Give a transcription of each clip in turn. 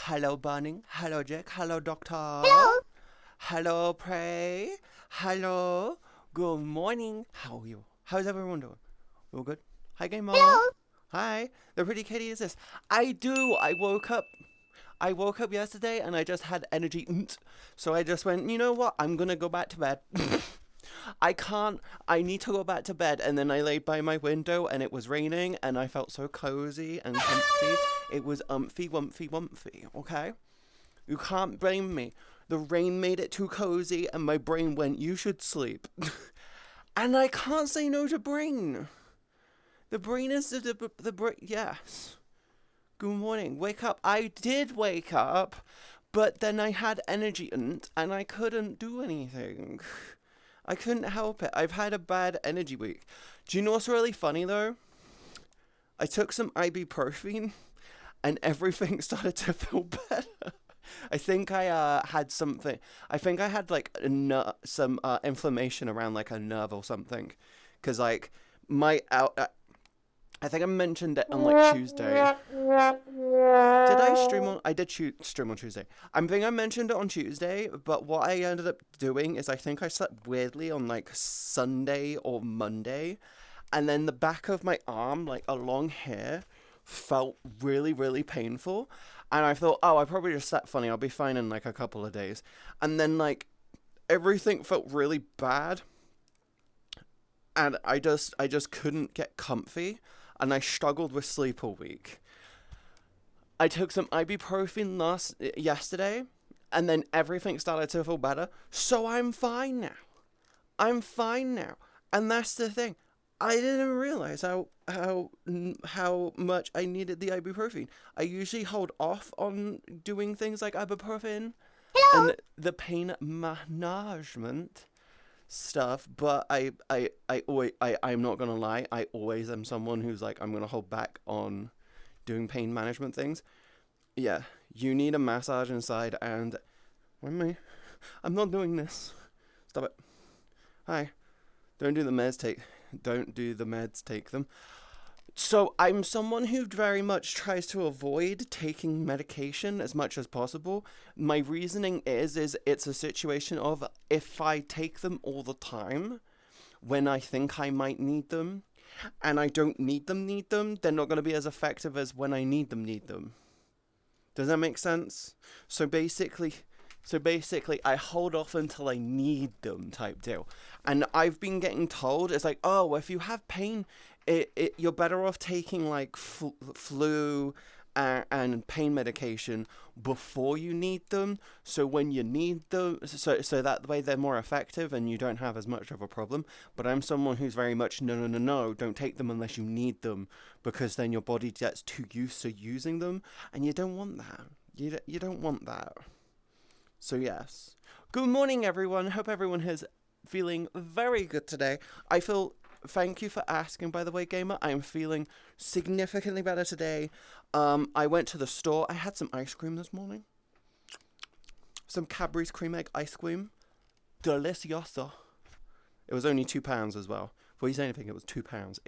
Hello, Bunning. Hello, Jack. Hello, Doctor. Hello. Hello, Prey. Hello. Good morning. How are you? How's everyone doing? All good? Hi, Gamer. Hello. Hi. The pretty kitty is this. I do. I woke up yesterday and I just had energy. So I just went, you know what? I'm gonna go back to bed. I can't. I need to go back to bed. And then I laid by my window and it was raining and I felt so cozy and comfy. It was umphy, wumphy, wumphy. Okay? You can't blame me. The rain made it too cozy and my brain went, you should sleep. And I can't say no to brain. The brain is the brain. Yes. Good morning. Wake up. I did wake up, but then I had energy and I couldn't do anything. I couldn't help it. I've had a bad energy week. Do you know what's really funny though? I took some ibuprofen and everything started to feel better. I think I had something. I think I had like some inflammation around like a nerve or something, because like my out. I think I mentioned it on like Tuesday. Did I stream on? I did stream on Tuesday. I think I mentioned it on Tuesday, but what I ended up doing is I think I slept weirdly on like Sunday or Monday, and then the back of my arm, like along here, felt really, really painful. And I thought, oh, I probably just slept funny. I'll be fine in like a couple of days. And then like everything felt really bad, and I just couldn't get comfy, and I struggled with sleep all week. I took some ibuprofen yesterday, and then everything started to feel better. So I'm fine now. I'm fine now, and that's the thing. I didn't realize how much I needed the ibuprofen. I usually hold off on doing things like ibuprofen Hello. and the pain management stuff, but I'm not gonna lie. I always am someone who's like, I'm gonna hold back on doing pain management things. Yeah, you need a massage inside, and why am I? I'm not doing this. Stop it. Hi. Don't do the meds. Don't do the meds. Take them. So I'm someone who very much tries to avoid taking medication as much as possible. My reasoning is it's a situation of, if I take them all the time when I think I might need them, and I don't need them, they're not going to be as effective as when I need them. Does that make sense? So basically, I hold off until I need them, type deal. And I've been getting told, it's like, oh, if you have pain, you're better off taking like flu and pain medication before you need them. So when you need them, so that way they're more effective and you don't have as much of a problem. But I'm someone who's very much, no, no, no, no, don't take them unless you need them, because then your body gets too used to using them, and you don't want that. You don't want that. So yes. Good morning, everyone. Hope everyone is feeling very good today. I feel. Thank you for asking, by the way, gamer. I'm feeling significantly better today. I went to the store. I had some ice cream this morning. Some Cadbury's cream egg ice cream. Delicioso. It was only £2 as well. Before you say anything, it was £2.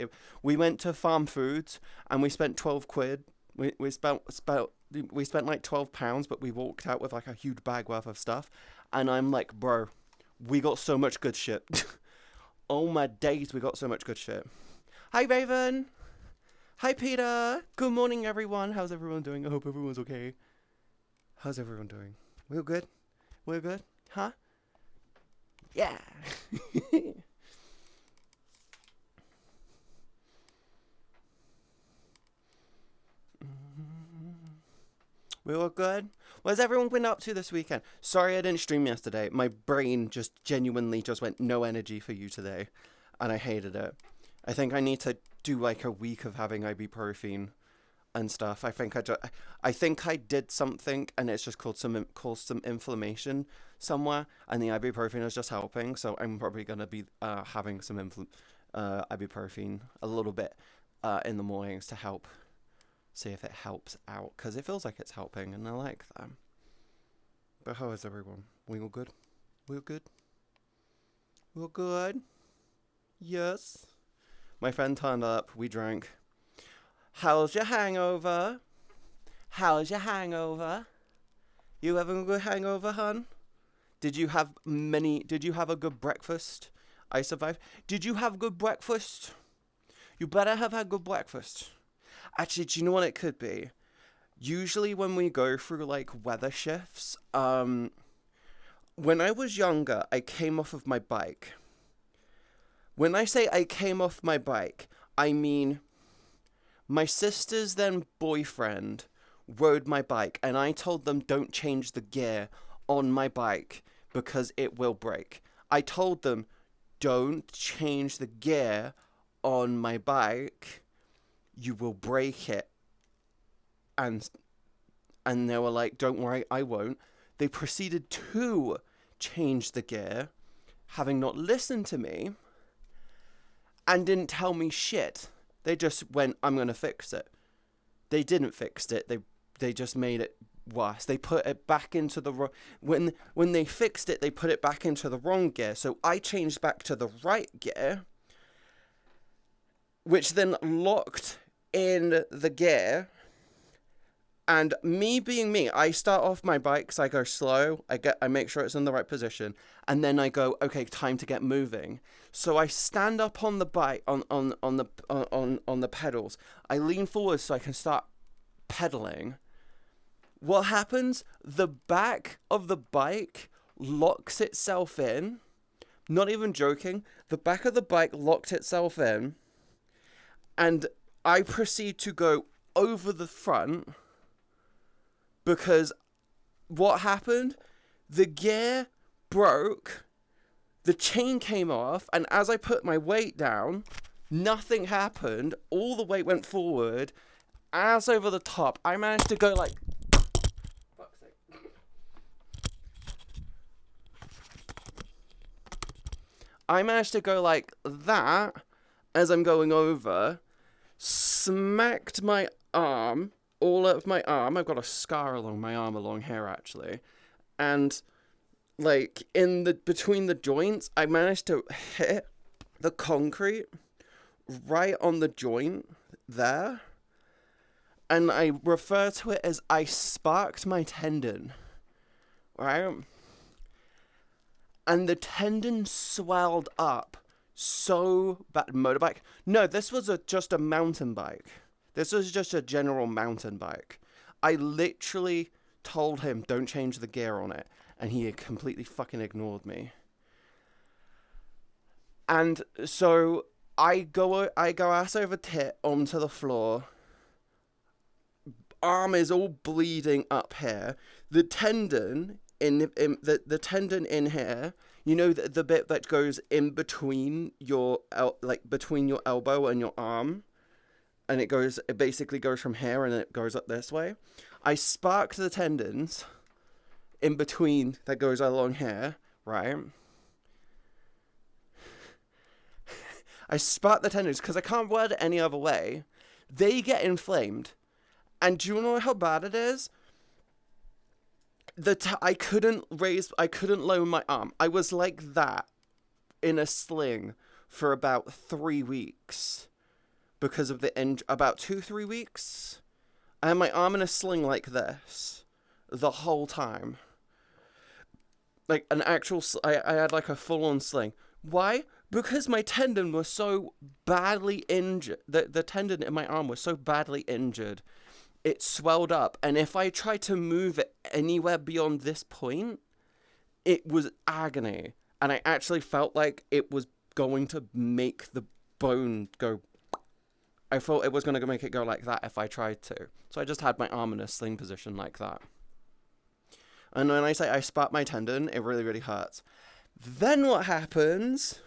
We went to Farm Foods and we spent 12 quid. We spent like £12, but we walked out with like a huge bag worth of stuff. And I'm like, bro, we got so much good shit. Oh my days, we got so much good shit. Hi, Raven. Hi, Peter. Good morning, everyone. How's everyone doing? I hope everyone's okay. How's everyone doing? We're good? We're good? Huh? Yeah. We were good. What's everyone been up to this weekend? Sorry I didn't stream yesterday. My brain just genuinely just went, no energy for you today. And I hated it. I think I need to do like a week of having ibuprofen and stuff. I think I did something and it's just caused some inflammation somewhere, and the ibuprofen is just helping. So I'm probably gonna be having some ibuprofen a little bit in the mornings to help see if it helps out, because it feels like it's helping and I like that. But how is everyone? We all good? We all good? We all good? Yes. My friend turned up. We drank. How's your hangover? How's your hangover? You having a good hangover, hun? Did you have a good breakfast? I survived. Did you have good breakfast? You better have had good breakfast. Actually, do you know what it could be? Usually when we go through like weather shifts, when I was younger, I came off of my bike. When I say I came off my bike, I mean my sister's then boyfriend rode my bike, and I told them don't change the gear on my bike because it will break. I told them don't change the gear on my bike, you will break it. And they were like, don't worry, I won't. They proceeded to change the gear, having not listened to me, and didn't tell me shit. They just went, I'm going to fix it. They didn't fix it. They just made it worse. They put it back into the when they fixed it, they put it back into the wrong gear. So I changed back to the right gear, which then locked in the gear. And me being me, I start off my bikes, I go slow, I make sure it's in the right position, and then I go, okay, time to get moving. So I stand up on the bike, on the pedals. I lean forward so I can start pedaling. What happens? The back of the bike locks itself in. Not even joking. The back of the bike locked itself in, and I proceed to go over the front. Because what happened? The gear broke, the chain came off, and as I put my weight down, nothing happened. All the weight went forward. As over the top, I managed to go like... Fuck's sake. I managed to go like that as I'm going over, smacked my arm, all of my arm. I've got a scar along my arm, along here actually, and like between the joints, I managed to hit the concrete right on the joint there, and I refer to it as I sparked my tendon, right? And the tendon swelled up so bad. Motorbike? No, this was just a mountain bike. This was just a general mountain bike. I literally told him, don't change the gear on it. And he had completely fucking ignored me. And so I go ass over tit onto the floor. Arm is all bleeding up here. The tendon the tendon in here, you know, the bit that goes in between your between your elbow and your arm. And it basically goes from here and it goes up this way. I sparked the tendons in between that goes along here, right? I sparked the tendons because I can't word it any other way. They get inflamed. And do you know how bad it is? I couldn't lower my arm. I was like that in a sling for about 3 weeks. Because of about 2-3 weeks, I had my arm in a sling like this the whole time. Like an actual, I had like a full-on sling. Why? Because my tendon was so badly injured. The tendon in my arm was so badly injured. It swelled up, and if I tried to move it anywhere beyond this point, it was agony. And I actually felt like it was going to make the bone go. I thought it was going to make it go like that if I tried to. So I just had my arm in a sling position like that. And when I say I sparked my tendon, it really, really hurts. Then what happens,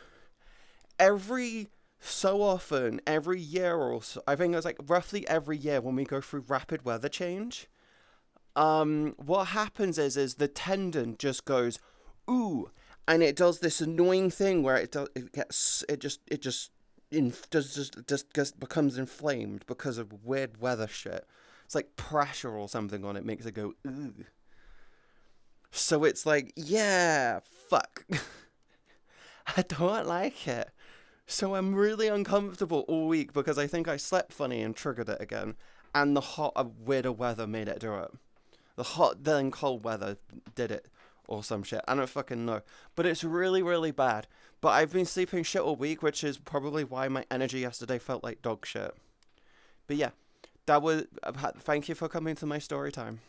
every so often, every year or so, I think it was like roughly every year when we go through rapid weather change, what happens is the tendon just goes, ooh, and it does this annoying thing where it just becomes inflamed because of weird weather shit. It's like pressure or something on it makes it go, ooh. So it's like, yeah, fuck. I don't like it. So I'm really uncomfortable all week because I think I slept funny and triggered it again. And the hot, weirder weather made it do it. The hot then cold weather did it or some shit. I don't fucking know. But it's really, really bad. But I've been sleeping shit all week, which is probably why my energy yesterday felt like dog shit. But yeah, that was. Thank you for coming to my story time.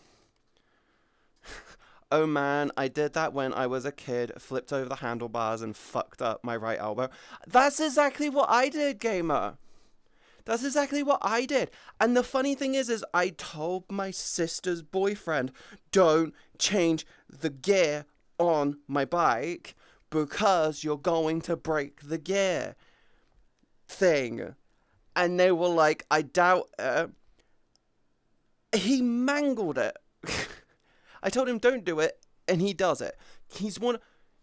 Oh man, I did that when I was a kid, flipped over the handlebars and fucked up my right elbow. That's exactly what I did, gamer. That's exactly what I did. And the funny thing is I told my sister's boyfriend, don't change the gear on my bike because you're going to break the gear thing. And they were like, I doubt it. He mangled it. I told him don't do it, and he does it. He's one.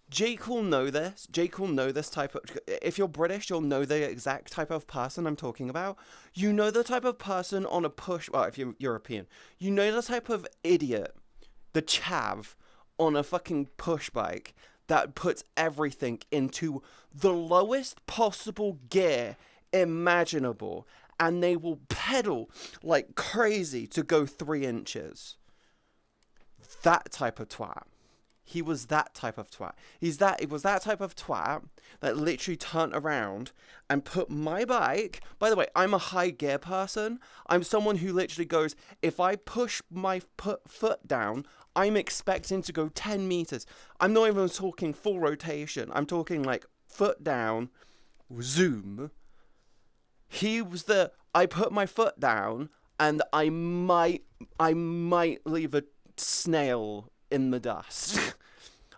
Jake will know this. Jake will know this type of. If you're British, you'll know the exact type of person I'm talking about. You know the type of person on a push. Well, if you're European, you know the type of idiot, the chav, on a fucking push bike that puts everything into the lowest possible gear imaginable, and they will pedal like crazy to go 3 inches. That type of twat. He was that type of twat. It was that type of twat that literally turned around and put my bike. By the way, I'm a high gear person. I'm someone who literally goes, if I push my foot down, I'm expecting to go 10 meters. I'm not even talking full rotation. I'm talking like foot down, zoom. I put my foot down and I might leave a snail in the dust.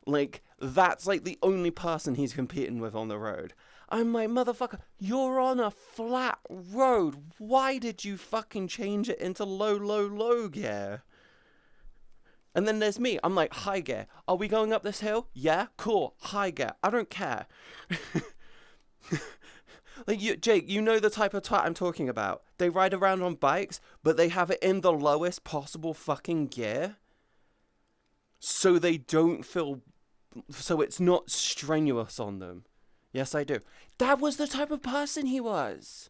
Like, that's like the only person he's competing with on the road. I'm like, motherfucker, you're on a flat road. Why did you fucking change it into low gear? And then there's me. I'm like, high gear. Are we going up this hill? Yeah, cool. High gear. I don't care. Like, Jake, you know the type of twat I'm talking about. They ride around on bikes, but they have it in the lowest possible fucking gear. So they don't feel... So it's not strenuous on them. Yes, I do. That was the type of person he was.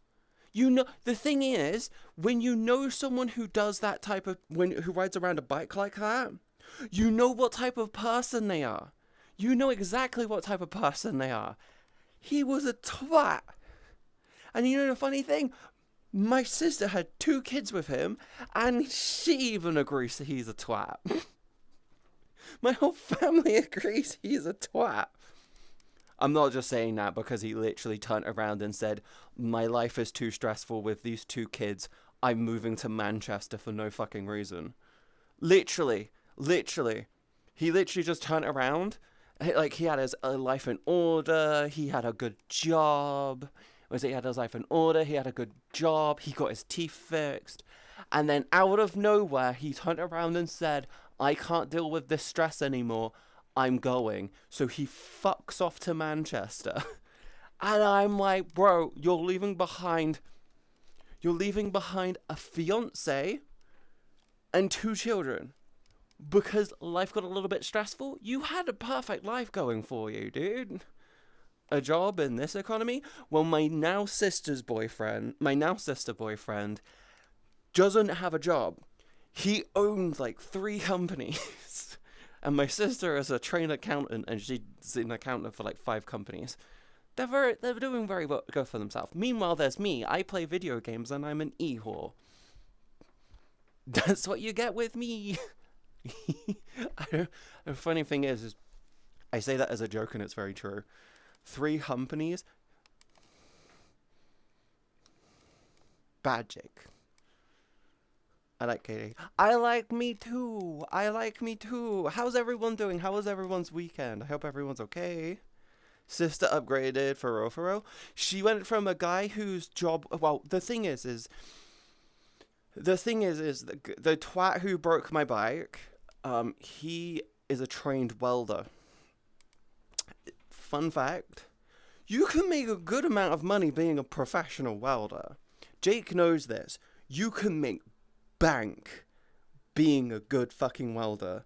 You know, the thing is, when you know someone who does that type of... who rides around a bike like that, you know what type of person they are. You know exactly what type of person they are. He was a twat. And you know the funny thing? My sister had 2 kids with him, and she even agrees that he's a twat. My whole family agrees he's a twat. I'm not just saying that because he literally turned around and said, my life is too stressful with these 2 kids. I'm moving to Manchester for no fucking reason. Literally. He literally just turned around. Like, he had his life in order. He had a good job. He had his life in order. He had a good job. He got his teeth fixed. And then out of nowhere, he turned around and said, I can't deal with this stress anymore. I'm going. So he fucks off to Manchester. And I'm like, bro, you're leaving behind a fiance and 2 children because life got a little bit stressful. You had a perfect life going for you, dude. A job in this economy. Well, my now sister boyfriend doesn't have a job. He owns like 3 companies. And my sister is a trained accountant, and she's an accountant for like 5 companies. They're doing very well, good for themselves. Meanwhile, there's me. I play video games, and I'm an e-whore. That's what you get with me. The funny thing is I say that as a joke, and it's very true. 3 companies. Bad Jake. I like Katie. I like me too. How's everyone doing? How was everyone's weekend? I hope everyone's okay. Sister upgraded for real. She went from a guy whose job... Well, the thing is the twat who broke my bike, he is a trained welder. Fun fact, you can make a good amount of money being a professional welder. Jake knows this. You can make bank being a good fucking welder.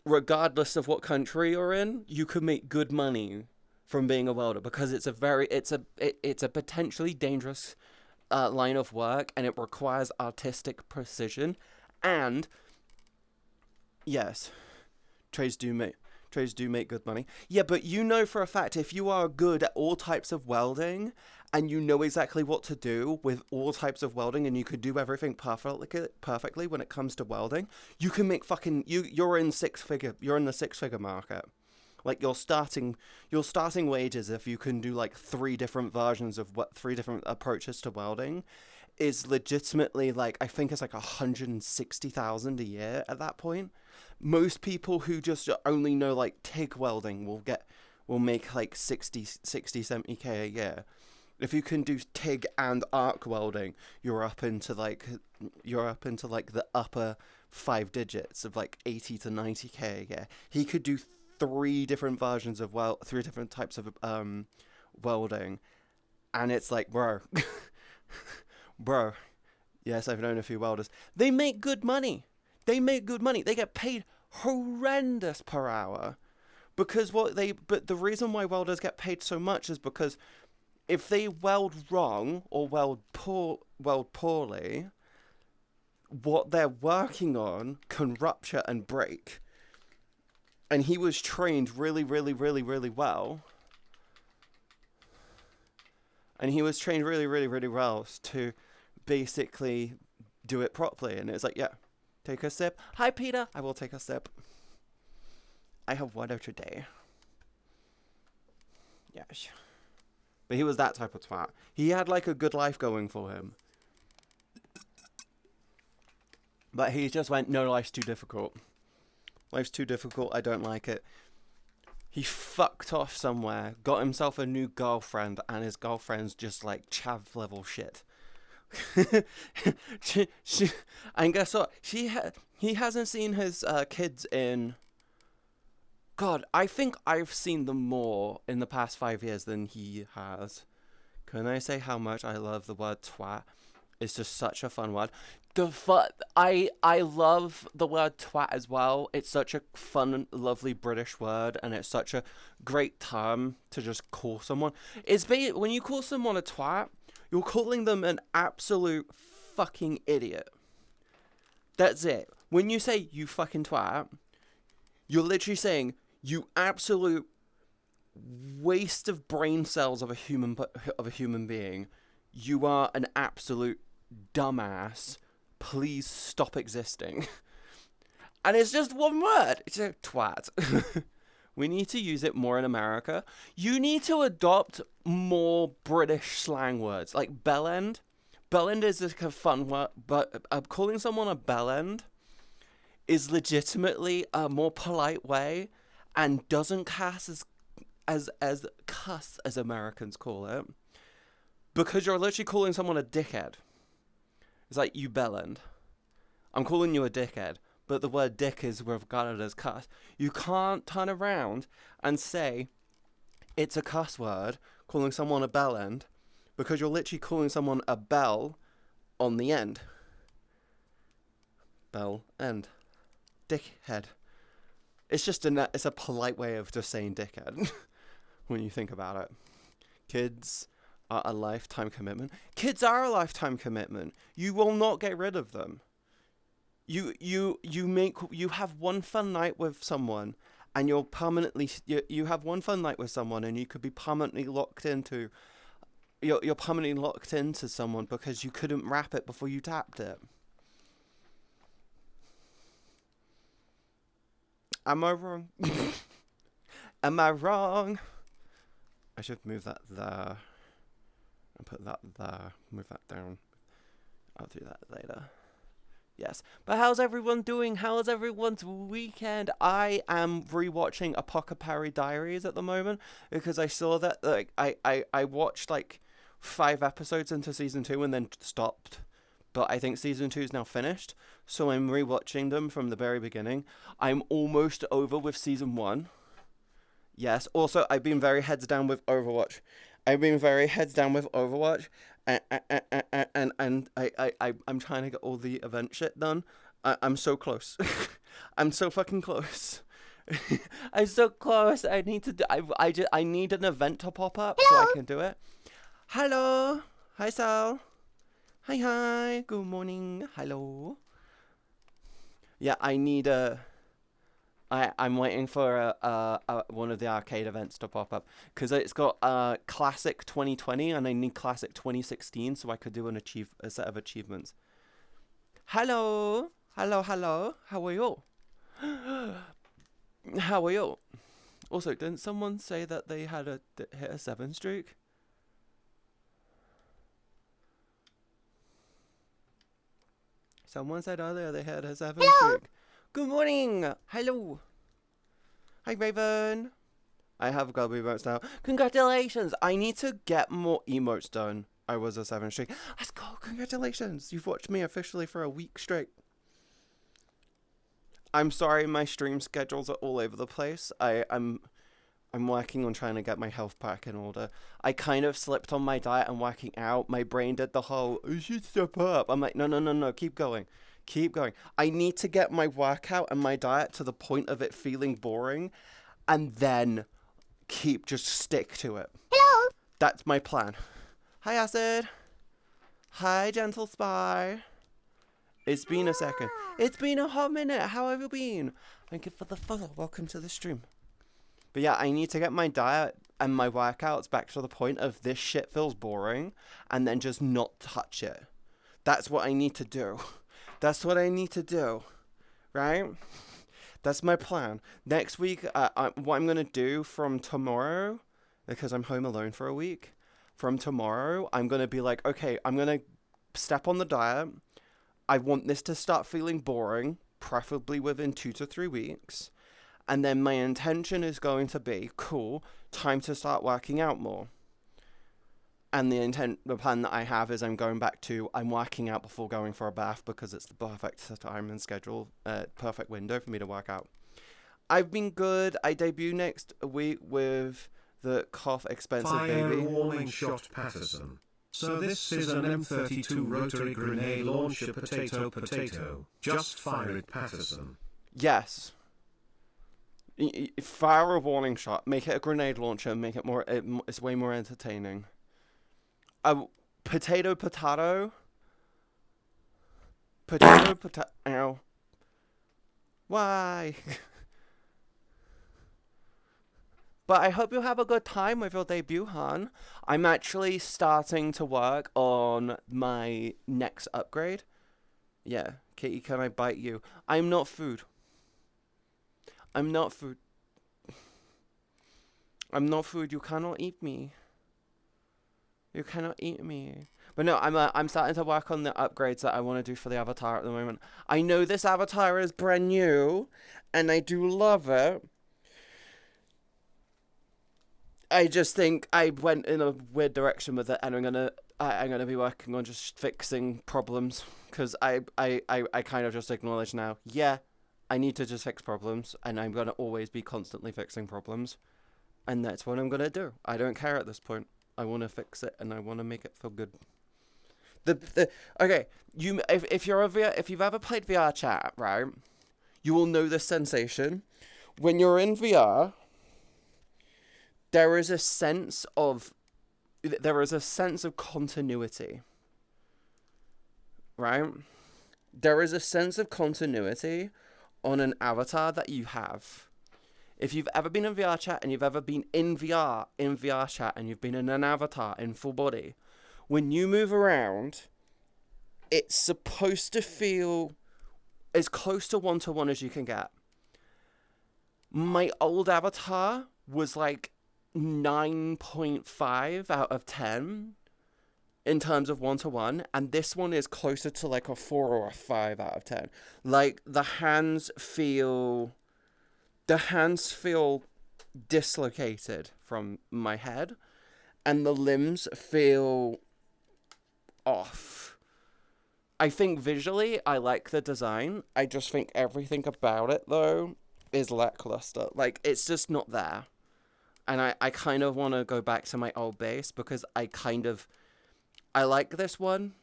Regardless of what country you're in, you can make good money from being a welder because it's a potentially dangerous line of work, and it requires artistic precision, and Yes, trades do make good money. Yeah, but you know for a fact if you are good at all types of welding and you know exactly what to do with all types of welding and you could do everything perfectly when it comes to welding, you can make fucking you're in the six figure market. Like your starting wages if you can do like three different approaches to welding is legitimately like I think it's like 160,000 a year at that point. Most people who just only know like TIG welding will make like 70k a year. If you can do TIG and arc welding, you're up into like the upper five digits of like 80 to 90k a year. He could do three different types of welding, and it's like, bro, bro. Yes, I've known a few welders. They make good money. They get paid horrendous per hour but the reason why welders get paid so much is because if they weld wrong or weld poorly, what they're working on can rupture and break. And he was trained really, really, really, really well. And he was trained really, really, really well to basically do it properly. And it's like, yeah, take a sip. Hi, Peter. I will take a sip. I have water today. Yes. But he was that type of twat. He had like a good life going for him. But he just went, no, life's too difficult. Life's too difficult. I don't like it. He fucked off somewhere, got himself a new girlfriend, and his girlfriend's just like chav level shit. And guess what? He hasn't seen his kids in. God, I think I've seen them more in the past 5 years than he has. Can I say how much I love the word twat? It's just such a fun word. I love the word twat as well. It's such a fun, lovely British word, and it's such a great term to just call someone. When you call someone a twat, you're calling them an absolute fucking idiot. That's it. When you say you fucking twat, you're literally saying you absolute waste of brain cells of a human being. You are an absolute dumbass. Please stop existing. And it's just one word. It's a twat. We need to use it more in America. You need to adopt more British slang words. Like bellend. Bellend is like a fun word, but calling someone a bellend is legitimately a more polite way and doesn't cast as cuss as Americans call it. Because you're literally calling someone a dickhead. It's like, you bellend. I'm calling you a dickhead, but the word dick is regarded as cuss. You can't turn around and say it's a cuss word, calling someone a bellend, because you're literally calling someone a bell on the end. Bell end. Dickhead. It's just it's a polite way of just saying dickhead when you think about it. Kids are a lifetime commitment. Kids are a lifetime commitment. You will not get rid of them. You have one fun night with someone, and you have one fun night with someone, and you could be permanently locked into. You're permanently locked into someone because you couldn't wrap it before you tapped it. Am I wrong? Am I wrong? I should move that there. And put that there. Move that down. I'll do that later. Yes. But how's everyone doing? How's everyone's weekend? I am rewatching Apothecary Diaries at the moment because I saw that I watched like 5 episodes into season 2 and then stopped. But I think season 2 is now finished, so I'm rewatching them from the very beginning. I'm almost over with season 1. Yes. Also, I've been very heads down with Overwatch. And I'm trying to get all the event shit done. I'm so close. I'm so fucking close. I'm so close. I need to. I need an event to pop up so I can do it. Hello. Hi, Sal. Hi. Good morning. Hello. Yeah, I need a. I'm waiting for one of the arcade events to pop up because it's got classic 2020 and I need classic 2016 so I could do a set of achievements. Hello, hello, hello. How are you? How are you? Also, didn't someone say that they had hit a 7 streak? Someone said earlier they had a 7 streak. Good morning. Hello. Hi, Raven. I have got emotes now. Congratulations. I need to get more emotes done. I was a 7 streak. Let's go. Congratulations. You've watched me officially for a week straight. I'm sorry my stream schedules are all over the place. I'm working on trying to get my health pack in order. I kind of slipped on my diet and working out. My brain did the whole, you should step up. I'm like, no, keep going. Keep going. I need to get my workout and my diet to the point of it feeling boring and then just stick to it. Hello. That's my plan. Hi, Acid. Hi, Gentle Spy. It's been a second. It's been a hot minute. How have you been? Thank you for the follow. Welcome to the stream. But yeah, I need to get my diet and my workouts back to the point of this shit feels boring and then just not touch it. That's what I need to do. That's what I need to do. Right? That's my plan. Next week, what I'm going to do from tomorrow, because I'm home alone for a week, from tomorrow, I'm going to be like, okay, I'm going to step on the diet. I want this to start feeling boring, preferably within 2 to 3 weeks. And then my intention is going to be, cool, time to start working out more. And the plan that I have is I'm working out before going for a bath because it's the perfect time and schedule, perfect window for me to work out. I've been good. I debut next week with the Cough Expensive Fire Baby. warning shot Patterson. So this is an M32 rotary grenade launcher potato. Just fire it, Patterson. Yes. Fire a warning shot. Make it a grenade launcher and make it more. It's way more entertaining. Potato. Ow. Why? But I hope you have a good time with your debut, hon. I'm actually starting to work on my next upgrade. Yeah, Kitty, can I bite you? I'm not food. I'm not food. I'm not food. You cannot eat me. You cannot eat me. But no, I'm starting to work on the upgrades that I want to do for the avatar at the moment. I know this avatar is brand new, and I do love it. I just think I went in a weird direction with it, and I'm gonna be working on just fixing problems because I kind of just acknowledge now. Yeah, I need to just fix problems, and I'm gonna always be constantly fixing problems, and that's what I'm gonna do. I don't care at this point. I want to fix it, and I want to make it feel good. Okay, if you've ever played VR chat, right, you will know this sensation when you're in VR. There is a sense of continuity, right? There is a sense of continuity on an avatar that you have. If you've ever been in VR chat and you've ever been in VR chat and you've been in an avatar in full body, when you move around, it's supposed to feel as close to one-to-one as you can get. My old avatar was like 9.5 out of 10 in terms of one-to-one, and this one is closer to like a 4 or a 5 out of 10. Like the hands feel dislocated from my head, and the limbs feel off. I think visually I like the design. I just think everything about it though is lackluster. Like it's just not there. And I kind of want to go back to my old base because I like this one.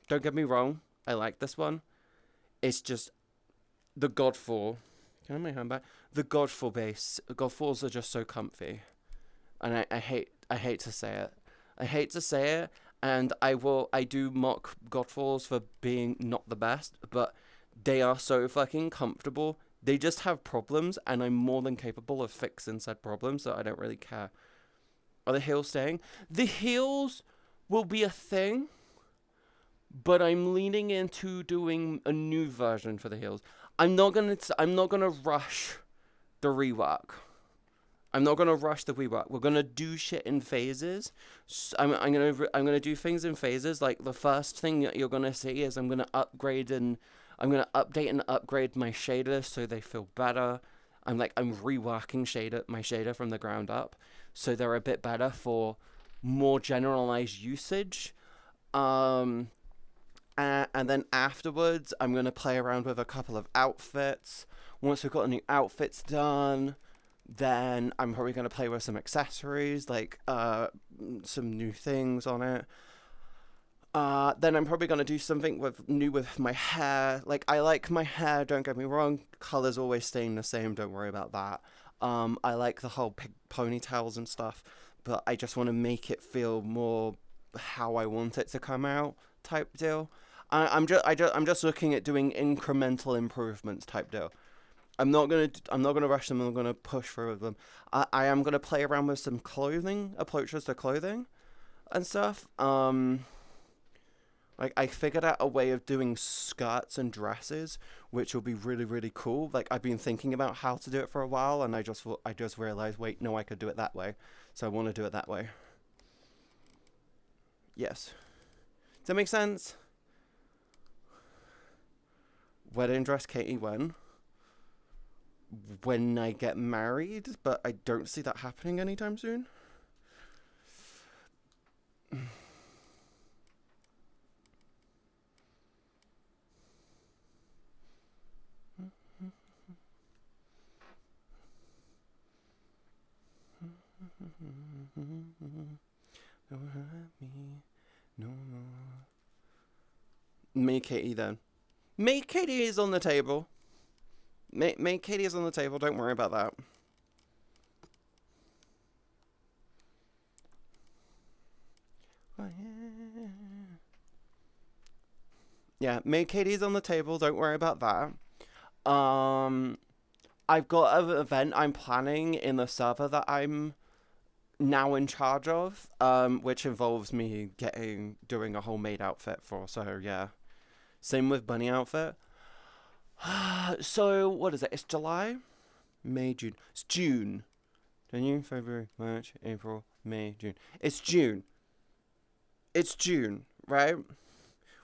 Don't get me wrong. I like this one. It's just the Godfall. Can I have my hand back? The Godfall base. Godfalls are just so comfy. And I hate to say it. I hate to say it. And I do mock Godfalls for being not the best. But they are so fucking comfortable. They just have problems, and I'm more than capable of fixing said problems, so I don't really care. Are the heels staying? The heels will be a thing, but I'm leaning into doing a new version for the heels. I'm not gonna rush the rework. I'm not gonna rush the rework. We're gonna do shit in phases. I'm gonna do things in phases. Like the first thing that you're gonna see is I'm gonna update and upgrade my shaders so they feel better. I'm reworking my shader from the ground up, so they're a bit better for more generalized usage. And then afterwards, I'm gonna play around with a couple of outfits. Once we've got the new outfits done, then I'm probably going to play with some accessories, like some new things on it. Then I'm probably going to do something new with my hair. Like, I like my hair, don't get me wrong. Color's always staying the same, don't worry about that. I like the whole ponytails and stuff, but I just want to make it feel more how I want it to come out type deal. I'm just looking at doing incremental improvements type deal. I'm not gonna rush them. I'm gonna push through with them. I am gonna play around with some approaches to clothing, and stuff. Like I figured out a way of doing skirts and dresses, which will be really really cool. Like I've been thinking about how to do it for a while, and I just realized, wait, no, I could do it that way. So I want to do it that way. Yes. Does that make sense? Wedding dress, Katie, when I get married, but I don't see that happening anytime soon. Don't hurt me no more. Make Katie then. Make Katie is on the table. Make Katie is on the table. Don't worry about that. Yeah, Make Katie's on the table. Don't worry about that. I've got an event I'm planning in the server that I'm now in charge of, which involves me doing a homemade outfit for. So yeah, same with bunny outfit. So what is it? It's July, May, June. It's June. January, February, March, April, May, June. It's June. It's June, right?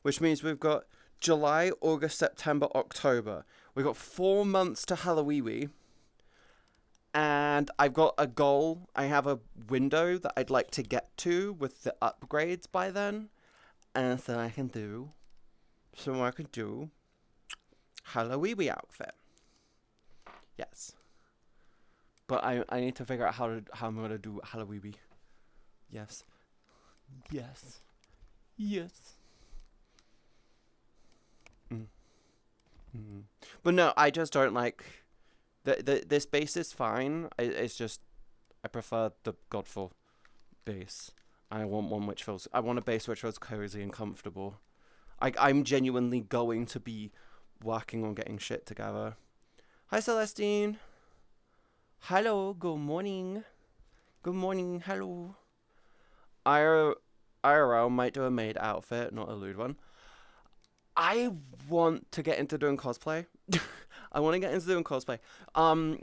Which means we've got July, August, September, October. We've got 4 months to Halloween. And I've got a goal. I have a window that I'd like to get to with the upgrades by then. And so I can do Halloween outfit. Yes. But I need to figure out how I'm gonna do Halloween. Yes. Yes. Yes. But no, I just don't like this base is fine. It's just I prefer the Godfall base. I want a base which feels cozy and comfortable. I'm genuinely going to be working on getting shit together. Hi Celestine. Hello, good morning. Good morning, hello. IRL might do a maid outfit, not a lewd one. I want to get into doing cosplay.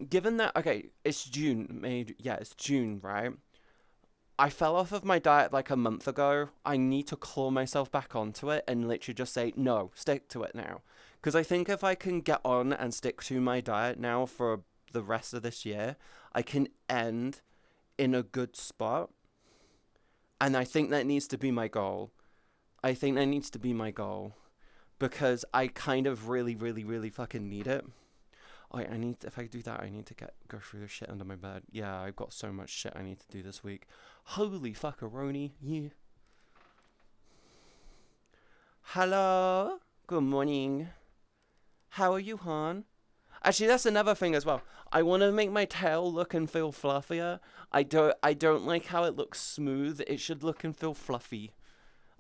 Given that, okay, it's June, it's June, right? I fell off of my diet like a month ago. I need to claw myself back onto it and literally just say, no, stick to it now. Because I think if I can get on and stick to my diet now for the rest of this year, I can end in a good spot. And I think that needs to be my goal. Because I kind of really, really, really fucking need it. If I do that, I need to go through the shit under my bed. Yeah, I've got so much shit I need to do this week. Holy fuckaroni, yeah. Hello, good morning. How are you, hon? Actually, that's another thing as well. I want to make my tail look and feel fluffier. I don't like how it looks smooth. It should look and feel fluffy.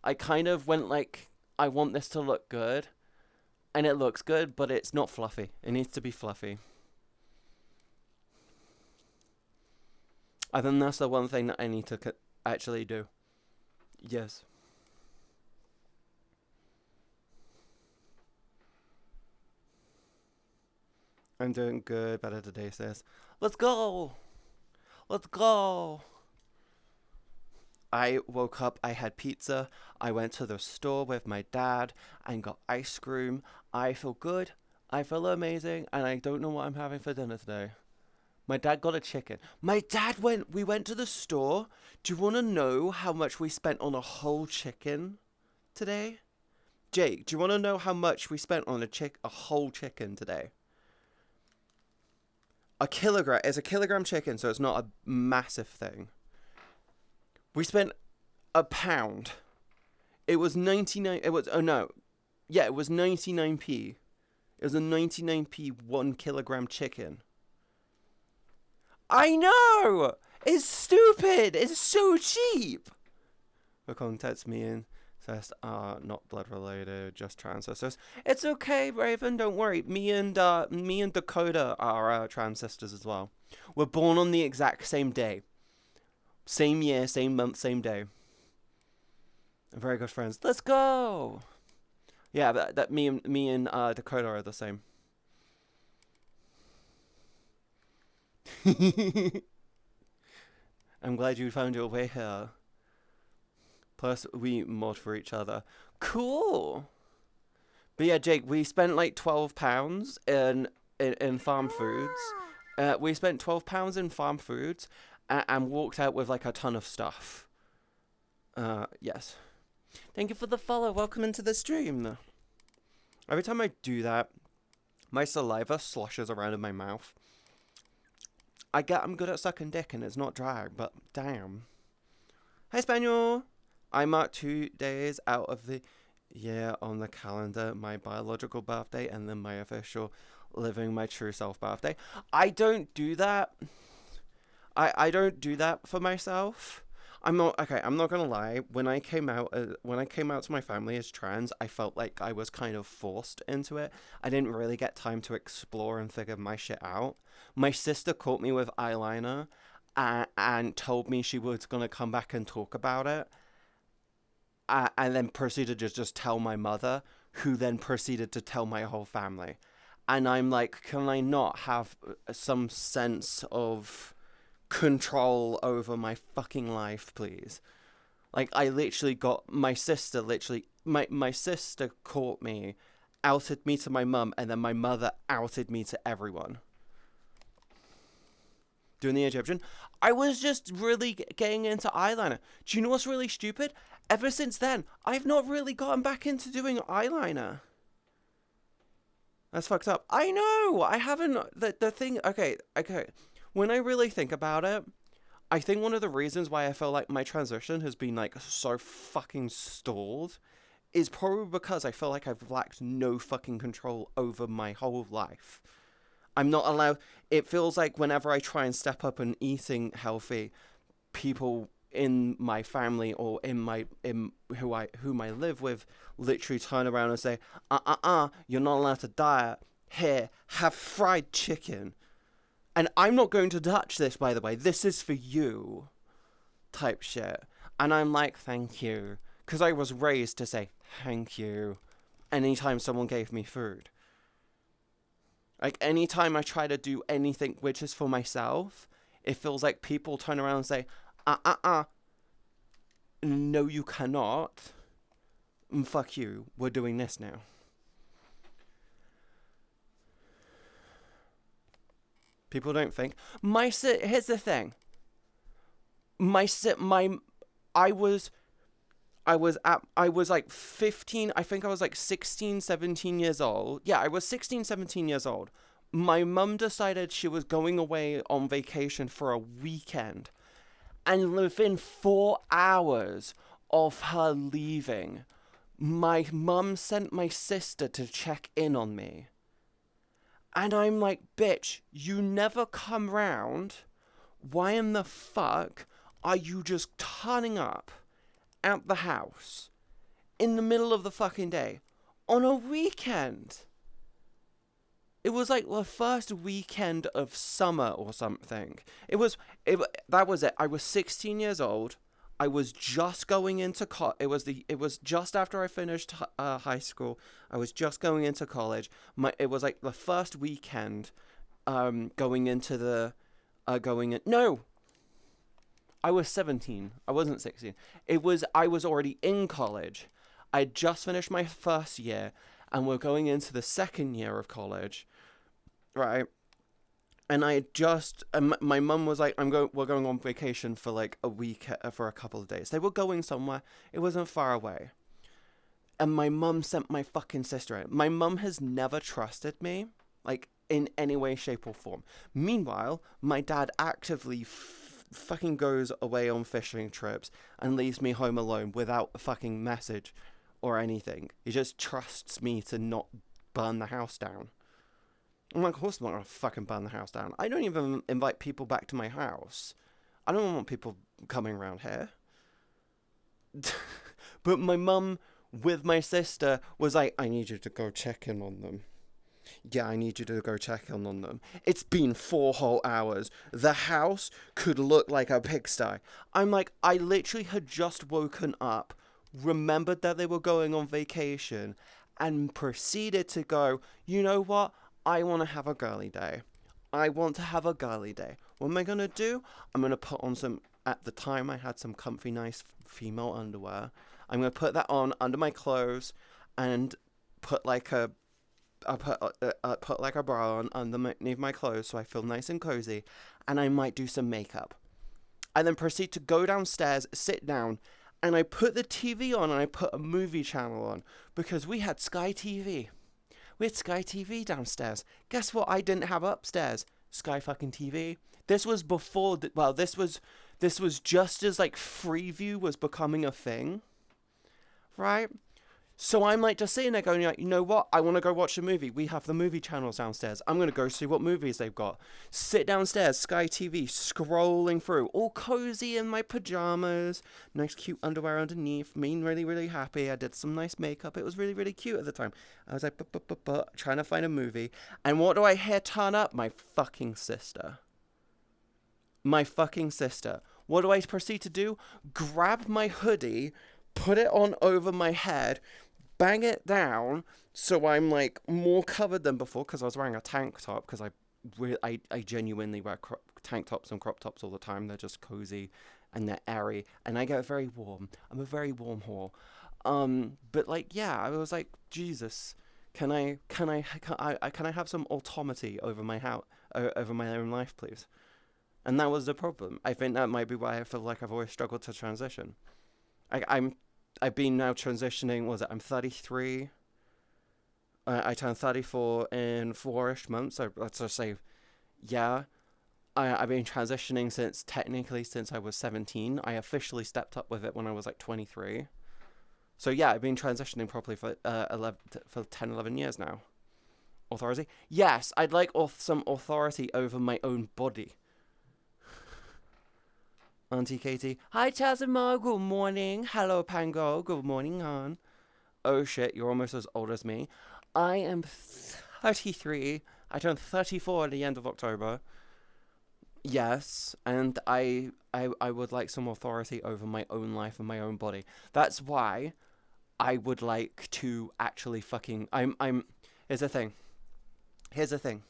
I kind of went like, I want this to look good. And it looks good, but it's not fluffy. It needs to be fluffy. I think that's the one thing that I need to actually do. Yes. I'm doing good. Better today, sis. Let's go. Let's go. I woke up, I had pizza, I went to the store with my dad and got ice cream. I feel good, I feel amazing, and I don't know what I'm having for dinner today. My dad got a chicken. We went to the store. Do you want to know how much we spent on a whole chicken today? Jake, do you want to know how much we spent on a whole chicken today? A kilogram is a kilogram chicken, so it's not a massive thing. We spent £1. It was 99. It was, oh no. Yeah, it was 99p. It was a 99p 1 kilogram chicken. I know! It's stupid! It's so cheap! For context, me and Cest are not blood related, just trans sisters. It's okay, Raven, don't worry. Me and Dakota are trans sisters as well. We're born on the exact same day. Same year, same month, same day. And very good friends. Let's go! Yeah, that me and Dakota are the same. I'm glad you found your way here. Plus, we mod for each other. Cool! But yeah, Jake, we spent like £12 in farm foods. We spent £12 in farm foods and walked out with like a ton of stuff. Yes. Thank you for the follow. Welcome into the stream. Every time I do that, my saliva sloshes around in my mouth. I'm good at sucking dick and it's not dry, but damn. Hi, Spaniel. I marked 2 days out of the year on the calendar, my biological birthday and then my official living my true self birthday. I don't do that. I don't do that for myself. I'm not gonna lie. When I came out to my family as trans, I felt like I was kind of forced into it. I didn't really get time to explore and figure my shit out. My sister caught me with eyeliner, and told me she was gonna come back and talk about it. And then proceeded to just tell my mother, who then proceeded to tell my whole family. And I'm like, can I not have some sense of control over my fucking life, please? Like, I literally got my sister my sister caught me, outed me to my mum, and then my mother outed me to everyone. Doing the Egyptian. I was just really getting into eyeliner. Do you know what's really stupid? Ever since then, I've not really gotten back into doing eyeliner. That's fucked up. I know! I haven't... The thing... Okay. When I really think about it, I think one of the reasons why I feel like my transition has been, like, so fucking stalled is probably because I feel like I've lacked no fucking control over my whole life. I'm not allowed... It feels like whenever I try and step up and eating healthy, people in my family or whom I live with literally turn around and say, you're not allowed to diet. Here, have fried chicken. And I'm not going to touch this, by the way. This is for you. Type shit. And I'm like, thank you. Because I was raised to say, thank you. Anytime someone gave me food. Like, anytime I try to do anything which is for myself, it feels like people turn around and say, no, you cannot. Fuck you. We're doing this now. People don't think. Here's the thing. I was like 15, I think I was like 16, 17 years old. Yeah, I was 16, 17 years old. My mum decided she was going away on vacation for a weekend. And within 4 hours of her leaving, my mum sent my sister to check in on me. And I'm like, bitch, you never come round. Why in the fuck are you just turning up at the house in the middle of the fucking day on a weekend. It was like the first weekend of summer or something. That was it. I was 16 years old. I was just going into it was just after I finished high school. I was just going into college. It was like the first weekend going into the going in. No, I was 17. I wasn't 16. I was already in college. I had just finished my first year and we're going into the second year of college, right? And I had just my mum was like, we're going on vacation for like a week, for a couple of days. They were going somewhere. It wasn't far away. And my mum sent my fucking sister out. My mum has never trusted me, like, in any way, shape, or form. Meanwhile, my dad actively fucking goes away on fishing trips and leaves me home alone without a fucking message or anything. He just trusts me to not burn the house down. I'm like, of course I'm not gonna fucking burn the house down. I don't even invite people back to my house. I don't want people coming around here. But my mum, with my sister, was like, I need you to go check in on them. Yeah, I need you to go check in on them. It's been 4 whole hours. The house could look like a pigsty. I'm like, I literally had just woken up, remembered that they were going on vacation, and proceeded to go, you know what? I want to have a girly day. I want to have a girly day. What am I going to do? I'm going to put on some, at the time I had some comfy, nice female underwear. I'm going to put that on under my clothes and put like a put like a bra on underneath my clothes so I feel nice and cozy, and I might do some makeup. I then proceed to go downstairs, sit down, and I put the TV on and I put a movie channel on because we had Sky TV. We had Sky TV downstairs. Guess what I didn't have upstairs? Sky fucking TV. This was before, this was just as like Freeview was becoming a thing, right? So I'm like just sitting there going like, you know what? I want to go watch a movie. We have the movie channels downstairs. I'm going to go see what movies they've got. Sit downstairs, Sky TV, scrolling through, all cozy in my pajamas, nice cute underwear underneath, me really, really happy. I did some nice makeup. It was really, really cute at the time. I was like, trying to find a movie. And what do I hear turn up? My fucking sister. My fucking sister. What do I proceed to do? Grab my hoodie, put it on over my head, bang it down so I'm like more covered than before because I was wearing a tank top because I genuinely wear tank tops and crop tops all the time. They're just cozy and they're airy and I get very warm. I'm a very warm whore. But like, yeah, I was like, Jesus, can I have some autonomy over my over my own life, please? And that was the problem. I think that might be why I feel like I've always struggled to transition. I've been now transitioning, I'm 33. I turned 34 in 4-ish months, so let's just say, yeah. I've been transitioning since I was 17. I officially stepped up with it when I was like 23. So yeah, I've been transitioning properly for 10, 11 years now. Authority? Yes, I'd like some authority over my own body. Auntie Katie. Hi, Chazima. Good morning. Hello, Pango. Good morning, hon. Oh, shit. You're almost as old as me. I am 33. I turned 34 at the end of October. Yes, and I would like some authority over my own life and my own body. That's why I would like to actually fucking... Here's the thing.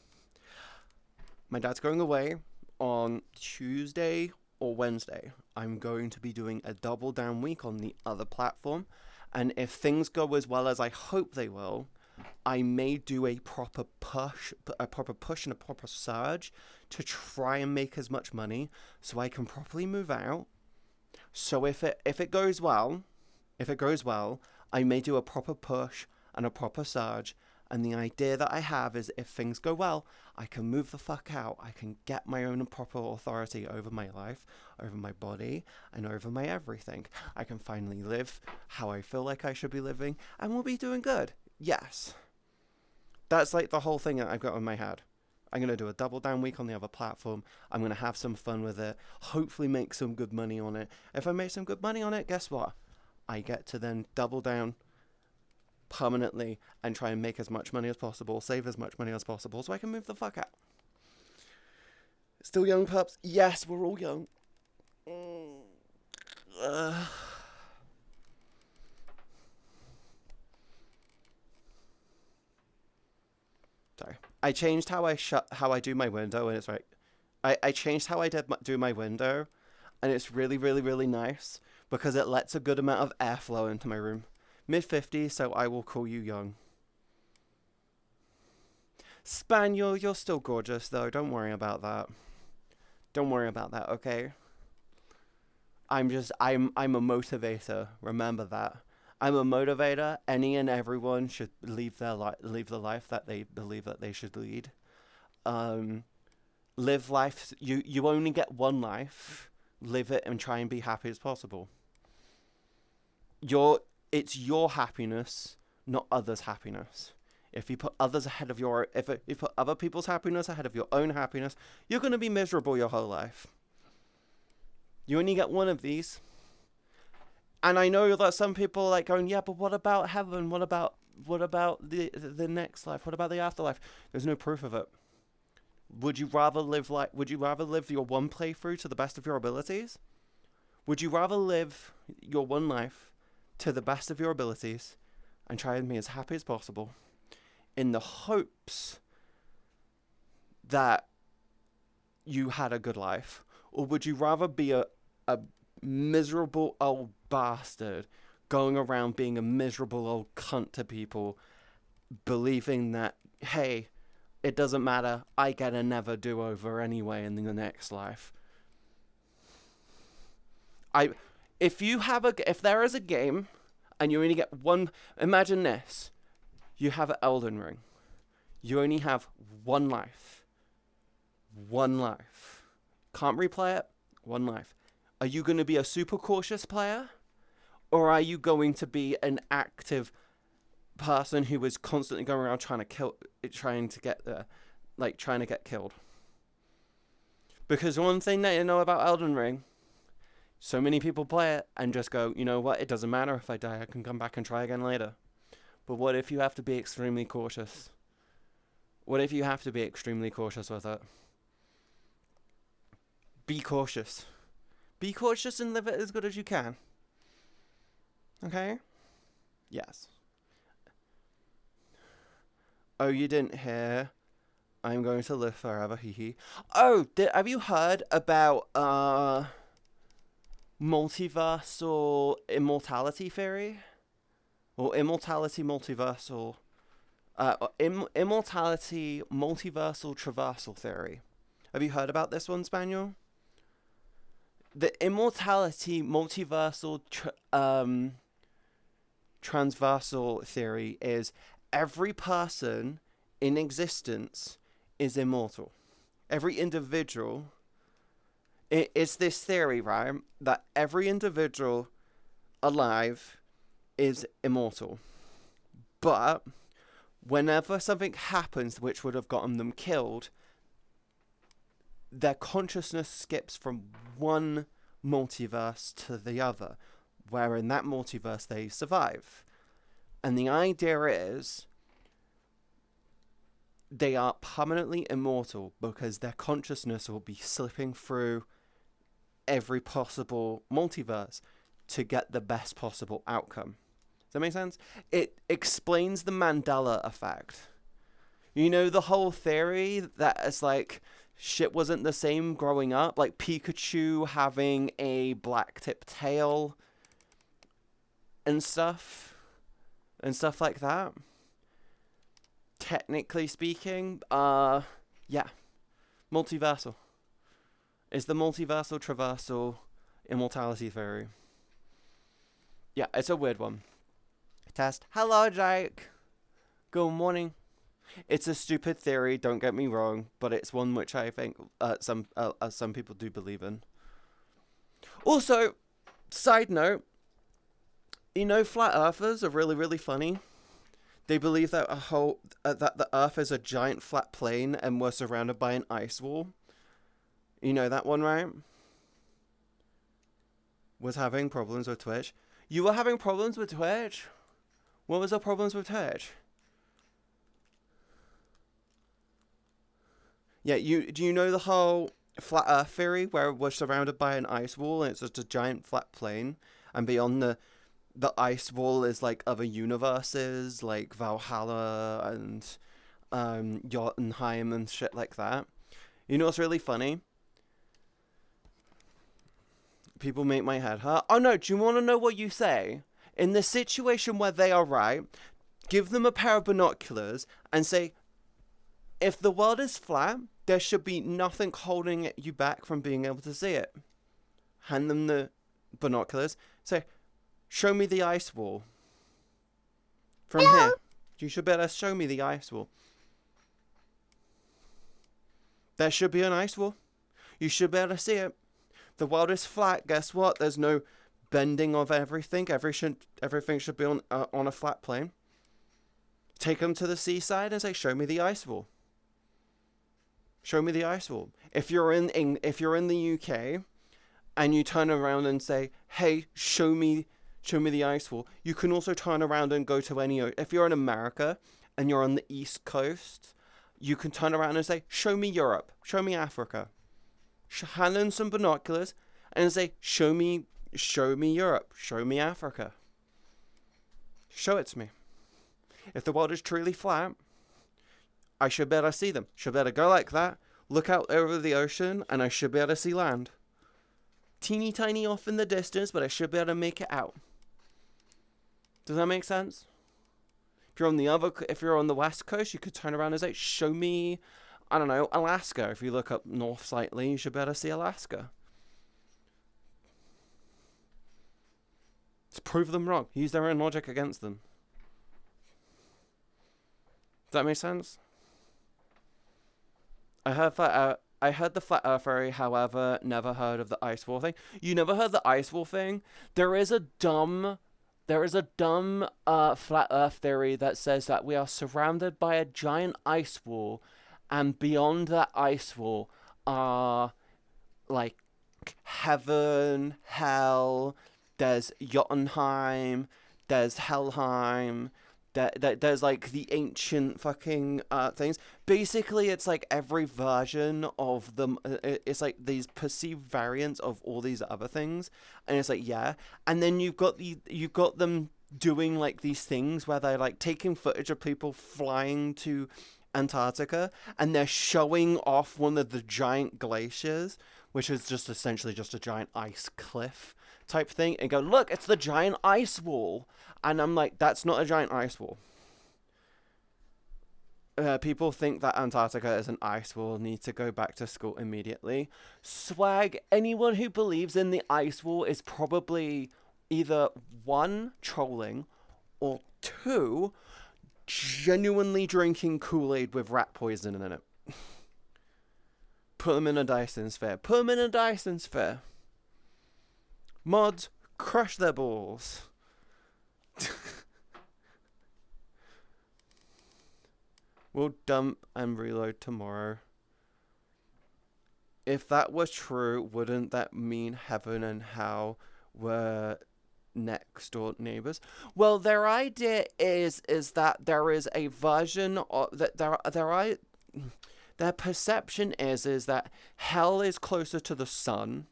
My dad's going away on Tuesday or Wednesday. I'm going to be doing a double down week on the other platform, and if things go as well as I hope they will, I may do a proper push and a proper surge to try and make as much money so I can properly move out. So if it goes well, I may do a proper push and a proper surge. And the idea that I have is if things go well, I can move the fuck out. I can get my own proper authority over my life, over my body, and over my everything. I can finally live how I feel like I should be living, and we'll be doing good. Yes. That's like the whole thing that I've got in my head. I'm going to do a double down week on the other platform. I'm going to have some fun with it. Hopefully make some good money on it. If I make some good money on it, guess what? I get to then double down permanently and try and make as much money as possible, save as much money as possible, so I can move the fuck out. Still young, pups? Yes, we're all young. Sorry. I changed how I do my window, and it's right. I changed how I do my window, and it's really, really, really nice because it lets a good amount of airflow into my room. Mid-50s, so I will call you young. Spaniel, you're still gorgeous, though. Don't worry about that. Don't worry about that, okay? I'm a motivator. Remember that. I'm a motivator. Any and everyone should live the life that they believe that they should lead. Live life. You only get one life. Live it and try and be happy as possible. It's your happiness, not others' happiness. If you put others ahead of if you put other people's happiness ahead of your own happiness, you're going to be miserable your whole life. You only get one of these. And I know that some people are like going, yeah, but what about heaven? What about the next life? What about the afterlife? There's no proof of it. Would you rather live your one playthrough to the best of your abilities? Would you rather live your one life to the best of your abilities and try and be as happy as possible in the hopes that you had a good life? Or would you rather be a miserable old bastard going around being a miserable old cunt to people, believing that, hey, it doesn't matter, I get a never do-over anyway in the next life? If there is a game and you only get one, imagine this. You have an Elden Ring. You only have one life. One life. Can't replay it. One life. Are you going to be a super cautious player? Or are you going to be an active person who is constantly going around trying to get killed? Because one thing that you know about Elden Ring, so many people play it and just go, you know what, it doesn't matter if I die, I can come back and try again later. But what if you have to be extremely cautious? What if you have to be extremely cautious with it? Be cautious. Be cautious and live it as good as you can. Okay? Yes. Oh, you didn't hear? I'm going to live forever, hee hee. Oh, have you heard about multiversal immortality theory? Or immortality multiversal... immortality multiversal traversal theory. Have you heard about this one, Spaniel? The immortality multiversal transversal theory is every person in existence is immortal. Every individual... It's this theory, right? That every individual alive is immortal. But whenever something happens which would have gotten them killed, their consciousness skips from one multiverse to the other, where in that multiverse they survive. And the idea is they are permanently immortal because their consciousness will be slipping through every possible multiverse to get the best possible outcome. Does that make sense? It explains the Mandela effect. You know, the whole theory that it's like shit wasn't the same growing up, like Pikachu having a black tip tail and stuff like that. Technically speaking, yeah, multiversal. It's the multiversal traversal immortality theory. Yeah, it's a weird one. Test. Hello, Jake. Good morning. It's a stupid theory, don't get me wrong, but it's one which I think some people do believe in. Also, side note, you know, flat earthers are really, really funny. They believe that that the Earth is a giant flat plane and we're surrounded by an ice wall. You know that one, right? Was having problems with Twitch. You were having problems with Twitch? What was the problems with Turch? Yeah, do you know the whole flat Earth theory where we're surrounded by an ice wall and it's just a giant flat plane, and beyond the ice wall is like other universes like Valhalla and Jotunheim and shit like that. You know what's really funny? People make my head hurt. Oh no, do you want to know what you say? In the situation where they are right, give them a pair of binoculars and say, if the world is flat, there should be nothing holding you back from being able to see it. Hand them the binoculars. Say, show me the ice wall. From here. You should be able to show me the ice wall. There should be an ice wall. You should be able to see it. The world is flat. Guess what? There's no bending of everything. Everything should be on a flat plane. Take them to the seaside and say, show me the ice wall. Show me the ice wall. If you're in the UK and you turn around and say, hey, show me the ice wall, you can also turn around and go to if you're in America and you're on the East Coast, you can turn around and say, show me Europe, show me Africa. Hand in some binoculars and say, show me Europe, show me Africa. Show it to me. If the world is truly flat, I should be able to see them. Should be able to go like that, look out over the ocean, and I should be able to see land. Teeny tiny off in the distance, but I should be able to make it out. Does that make sense? If you're on the West Coast, you could turn around and say, show me, I don't know, Alaska. If you look up north slightly, you should be able to see Alaska. Just prove them wrong. Use their own logic against them. Does that make sense? I heard the flat Earth theory, however, never heard of the ice wall thing. You never heard the ice wall thing? There is a dumb flat Earth theory that says that we are surrounded by a giant ice wall, and beyond that ice wall are like heaven, hell. There's Jotunheim. There's Helheim. There's like the ancient fucking things. Basically, it's like every version of them. It's like these perceived variants of all these other things, and it's like, yeah. And then you've got them doing like these things where they're like taking footage of people flying to Antarctica, and they're showing off one of the giant glaciers, which is just essentially just a giant ice cliff type thing, and go, look, it's the giant ice wall. And I'm like, that's not a giant ice wall. People think that Antarctica is an ice wall need to go back to school immediately. Swag, anyone who believes in the ice wall is probably either 1, trolling, or 2, genuinely drinking Kool-Aid with rat poison in it. Put them in a Dyson sphere. Put them in a Dyson sphere. Mods, crush their balls. We'll dump and reload tomorrow. If that was true, wouldn't that mean heaven and hell were next door neighbors? Well, their idea is that there is a version of that their perception is that hell is closer to the sun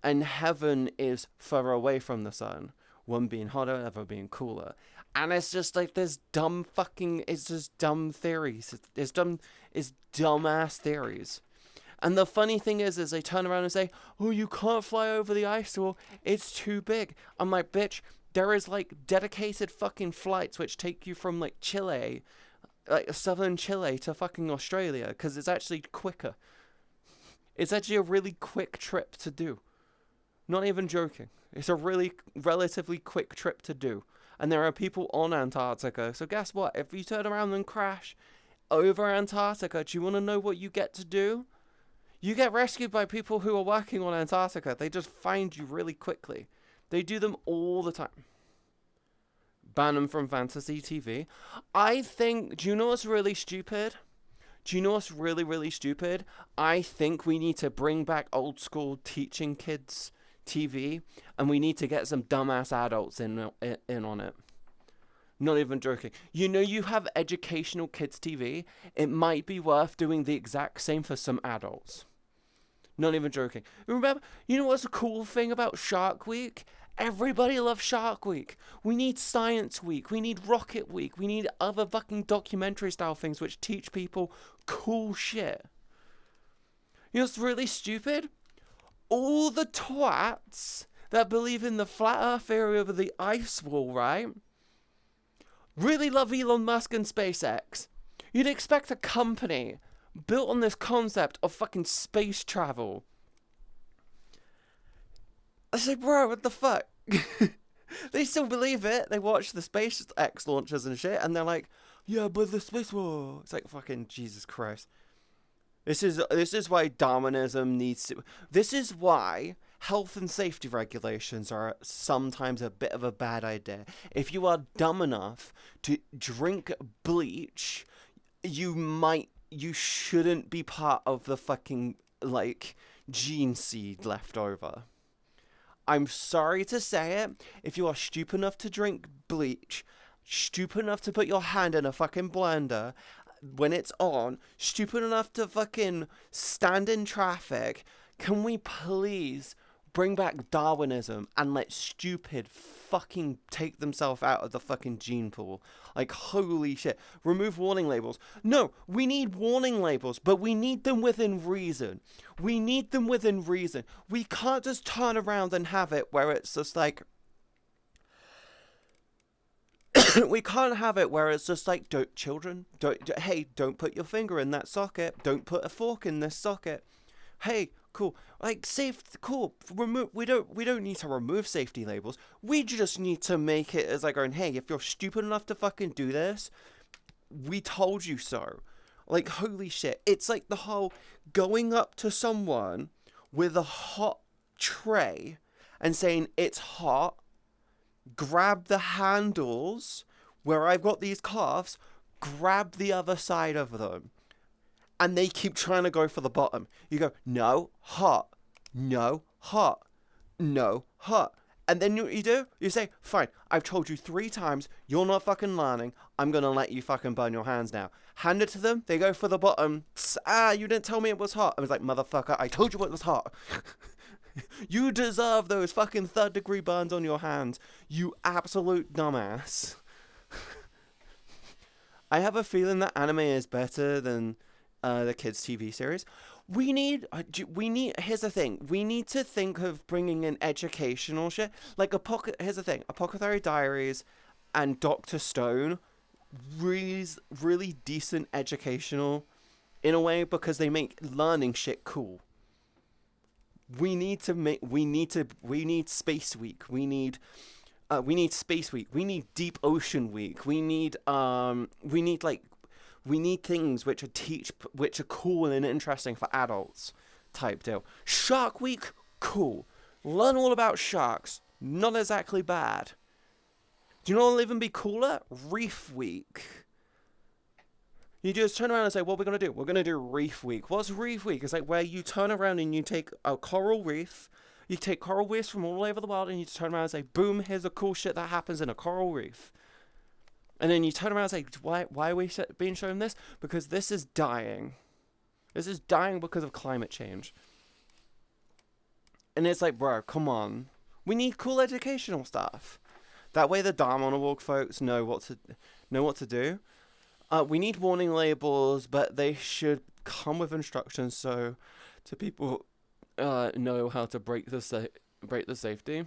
and heaven is further away from the sun. One being hotter, the other being cooler. And it's just like this it's just dumb theories. It's dumbass theories. And the funny thing is they turn around and say, oh, you can't fly over the ice wall. It's too big. I'm like, bitch, there is like dedicated fucking flights which take you from like Chile, like southern Chile to fucking Australia, because it's actually quicker. It's actually a really quick trip to do. Not even joking. It's a really relatively quick trip to do. And there are people on Antarctica. So guess what? If you turn around and crash over Antarctica, do you want to know what you get to do? You get rescued by people who are working on Antarctica. They just find you really quickly. They do them all the time. Ban them from fantasy TV. I think, do you know what's really stupid? Do you know what's really, really stupid? I think we need to bring back old school teaching kids TV, and we need to get some dumbass adults in on it. Not even joking. You know, you have educational kids TV. It might be worth doing the exact same for some adults. Not even joking. Remember, you know what's a cool thing about Shark Week? Everybody loves Shark Week. We need Science Week. We need Rocket Week. We need other fucking documentary style things which teach people cool shit. You know what's really stupid? All the twats that believe in the flat earth theory over the ice wall, right? Really love Elon Musk and SpaceX. You'd expect a company built on this concept of fucking space travel. I say, bro, what the fuck? They still believe it. They watch the SpaceX launches and shit, and they're like, yeah, but the space war. It's like, fucking Jesus Christ. This is why Darwinism needs to... This is why health and safety regulations are sometimes a bit of a bad idea. If you are dumb enough to drink bleach, you shouldn't be part of the fucking, like, gene seed left over. I'm sorry to say it. If you are stupid enough to drink bleach, stupid enough to put your hand in a fucking blender when it's on, stupid enough to fucking stand in traffic, can we please bring back Darwinism and let stupid fucking take themselves out of the fucking gene pool? Like, holy shit. Remove warning labels. No, we need warning labels, but we need them within reason. We need them within reason. We can't just turn around and have it where it's just like... we can't have it where it's just like, hey, don't put your finger in that socket. Don't put a fork in this socket. Hey, cool. Like, cool. We don't need to remove safety labels. We just need to make it as like going, hey, if you're stupid enough to fucking do this, we told you so. Like, holy shit. It's like the whole going up to someone with a hot tray and saying it's hot, grab the handles where I've got these cuffs, grab the other side of them. And they keep trying to go for the bottom. You go, no, hot. No, hot. No, hot. And then you do? You say, fine, I've told you 3 times, you're not fucking learning, I'm gonna let you fucking burn your hands now. Hand it to them, they go for the bottom. You didn't tell me it was hot. I was like, motherfucker, I told you it was hot. You deserve those fucking 3rd degree burns on your hands, you absolute dumbass. I have a feeling that anime is better than the kids' TV series. Here's the thing. We need to think of bringing in educational shit. Like, here's the thing. Apothecary Diaries and Dr. Stone, really decent educational in a way because they make learning shit cool. We need Space Week. We need Space Week. We need Deep Ocean Week. We need things which are cool and interesting for adults type deal. Shark Week, cool. Learn all about sharks. Not exactly bad. Do you know what'll even be cooler? Reef Week. You just turn around and say, what we're going to do? We're going to do Reef Week. What's Reef Week? It's like where you turn around and you take a coral reef. You take coral reefs from all over the world and you just turn around and say, boom, here's the cool shit that happens in a coral reef. And then you turn around and say, why are we being shown this? Because this is dying. This is dying because of climate change. And it's like, bro, come on. We need cool educational stuff. That way the Darwin folks know what to do. We need warning labels, but they should come with instructions so people know how to break the safety.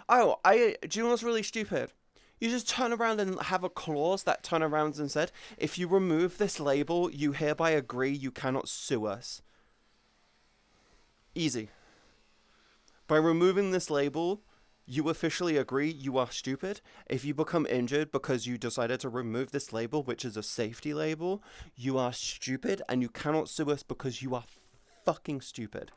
Oh, do you know what's really stupid? You just turn around and have a clause that turn around and said, if you remove this label, you hereby agree you cannot sue us. Easy. By removing this label, you officially agree you are stupid. If you become injured because you decided to remove this label, which is a safety label, you are stupid and you cannot sue us because you are fucking stupid.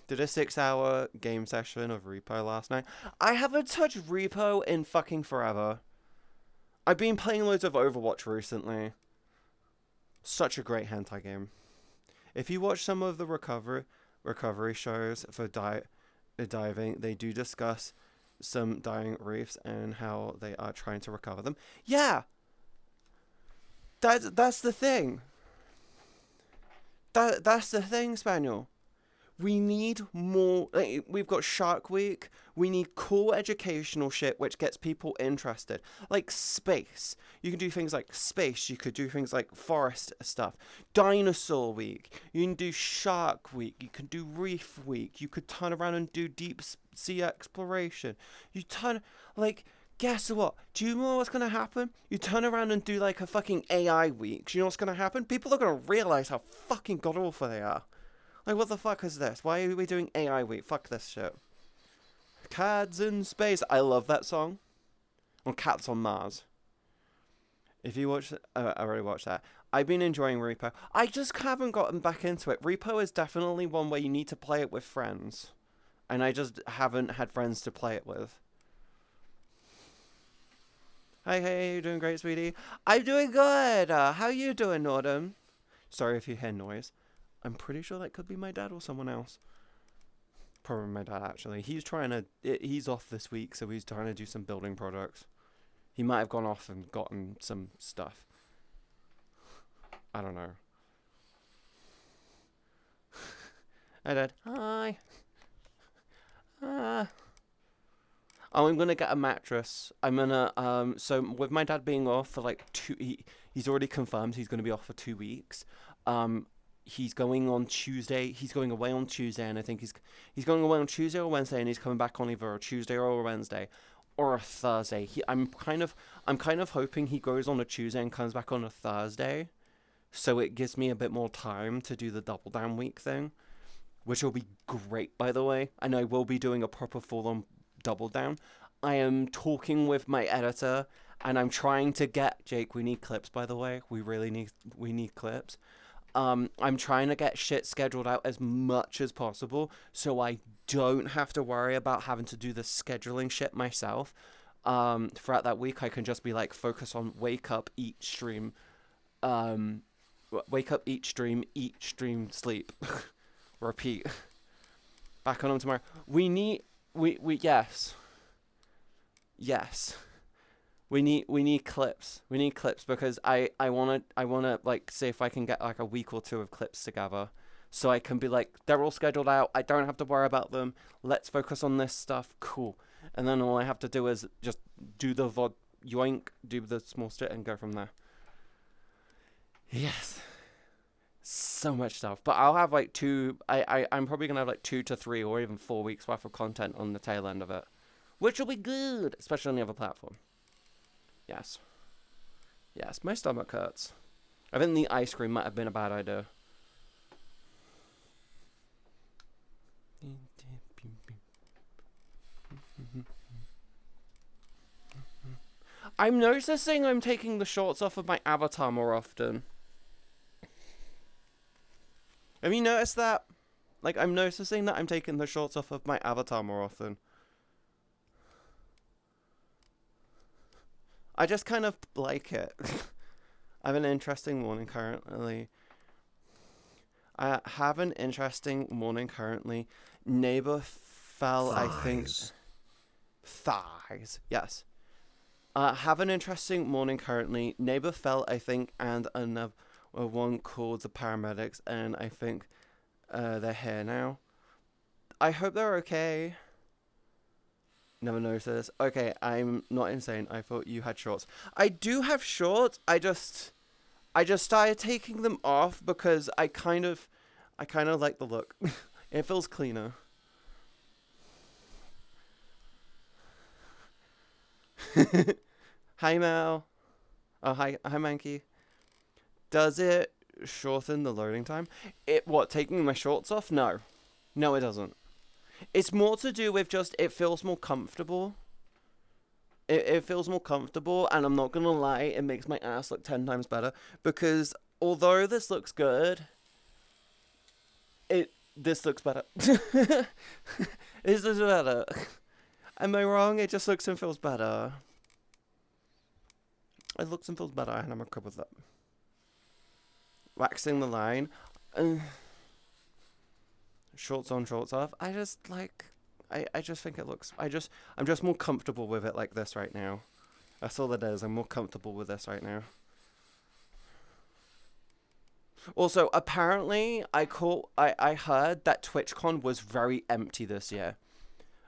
Did a 6-hour game session of Repo last night. I haven't touched Repo in fucking forever. I've been playing loads of Overwatch recently. Such a great hentai game. If you watch some of the recovery shows for diving, they do discuss some dying reefs and how they are trying to recover them. Yeah, that's the thing. That's the thing, Spaniel. We need more. Like, we've got Shark Week. We need cool educational shit which gets people interested. Like space. You can do things like space. You could do things like forest stuff. Dinosaur Week. You can do Shark Week. You can do Reef Week. You could turn around and do deep sea exploration. You turn. Like, guess what? Do you know what's going to happen? You turn around and do like a fucking AI week. Do you know what's going to happen? People are going to realize how fucking god awful they are. Like, what the fuck is this? Why are we doing AI week? Fuck this shit. Cats in Space. I love that song. Or Cats on Mars. If you watch... I already watched that. I've been enjoying Repo. I just haven't gotten back into it. Repo is definitely one where you need to play it with friends. And I just haven't had friends to play it with. Hi, hey, you're doing great, sweetie. I'm doing good. How you doing, Nordum? Sorry if you hear noise. I'm pretty sure that could be my dad or someone else. Probably my dad, actually. He's off this week, so he's trying to do some building projects. He might have gone off and gotten some stuff. I don't know. Hi, Dad. Hi. Oh, I'm gonna get a mattress. I'm gonna, so with my dad being off for like he's already confirmed he's gonna be off for 2 weeks. He's going on Tuesday. He's going away on Tuesday, and I think he's going away on Tuesday or Wednesday, and he's coming back on either a Tuesday or a Wednesday, or a Thursday. I'm kind of hoping he goes on a Tuesday and comes back on a Thursday, so it gives me a bit more time to do the double down week thing, which will be great, by the way. And I will be doing a proper full-on double down. I am talking with my editor, and I'm trying to get Jake. We need clips, by the way. We need clips. I'm trying to get shit scheduled out as much as possible so I don't have to worry about having to do the scheduling shit myself. Throughout that week, I can just be like, focus on wake up, eat, stream, sleep, repeat. Back on them tomorrow. Yes. We need clips. We need clips because I wanna like see if I can get like a week or two of clips together, so I can be like, they're all scheduled out. I don't have to worry about them. Let's focus on this stuff. Cool. And then all I have to do is just do the VOD yoink, do the small shit, and go from there. Yes. So much stuff. But I'll have like I'm probably gonna have like 2 to 3 or even 4 weeks worth of content on the tail end of it, which will be good, especially on the other platform. Yes. Yes, my stomach hurts. I think the ice cream might have been a bad idea. I'm noticing I'm taking the shorts off of my avatar more often. Have you noticed that? Like, I'm noticing that I'm taking the shorts off of my avatar more often. I just kind of like it. I have an interesting morning currently. Neighbor fell, Thighs. I think. Thighs. Yes. Have an interesting morning currently. Neighbor fell, I think, and another one called the paramedics, and I think they're here now. I hope they're okay. Never noticed this. Okay, I'm not insane. I thought you had shorts. I do have shorts. I just started taking them off because I kind of like the look. It feels cleaner. Hi Mel. Oh hi Mankey. Does it shorten the loading time? Taking my shorts off? No. No, it doesn't. It's more to do with just, it feels more comfortable. It feels more comfortable, and I'm not gonna lie, it makes my ass look 10 times better, because although this looks good, this looks better. This looks better. Am I wrong? It just looks and feels better. It looks and feels better, and I'm okay with that. Waxing the line. Shorts on, shorts off. I just like... I just think it looks. I'm just more comfortable with it like this right now. That's all it is. I'm more comfortable with this right now. Also, apparently, I heard that TwitchCon was very empty this year.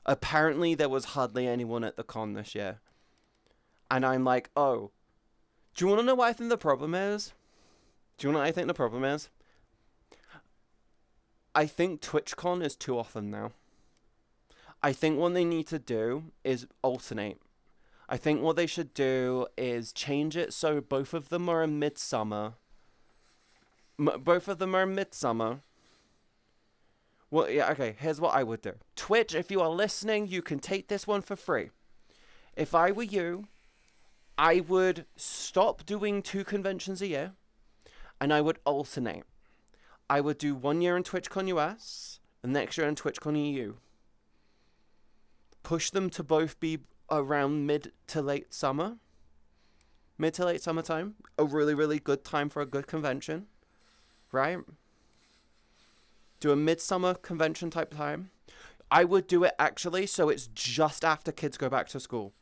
Apparently, there was hardly anyone at the con this year. And I'm like, oh. Do you want to know what I think the problem is? Do you know what I think the problem is? I think TwitchCon is too often now. I think what they need to do is alternate. I think what they should do is change it so both of them are in midsummer. Both of them are in midsummer. Well, yeah, okay, here's what I would do. Twitch, if you are listening, you can take this one for free. If I were you, I would stop doing 2 conventions a year, and I would alternate. I would do 1 year in TwitchCon US, and next year in TwitchCon EU. Push them to both be around mid to late summer. Mid to late summertime. A really, really good time for a good convention. Right? Do a midsummer convention type time. I would do it actually so it's just after kids go back to school.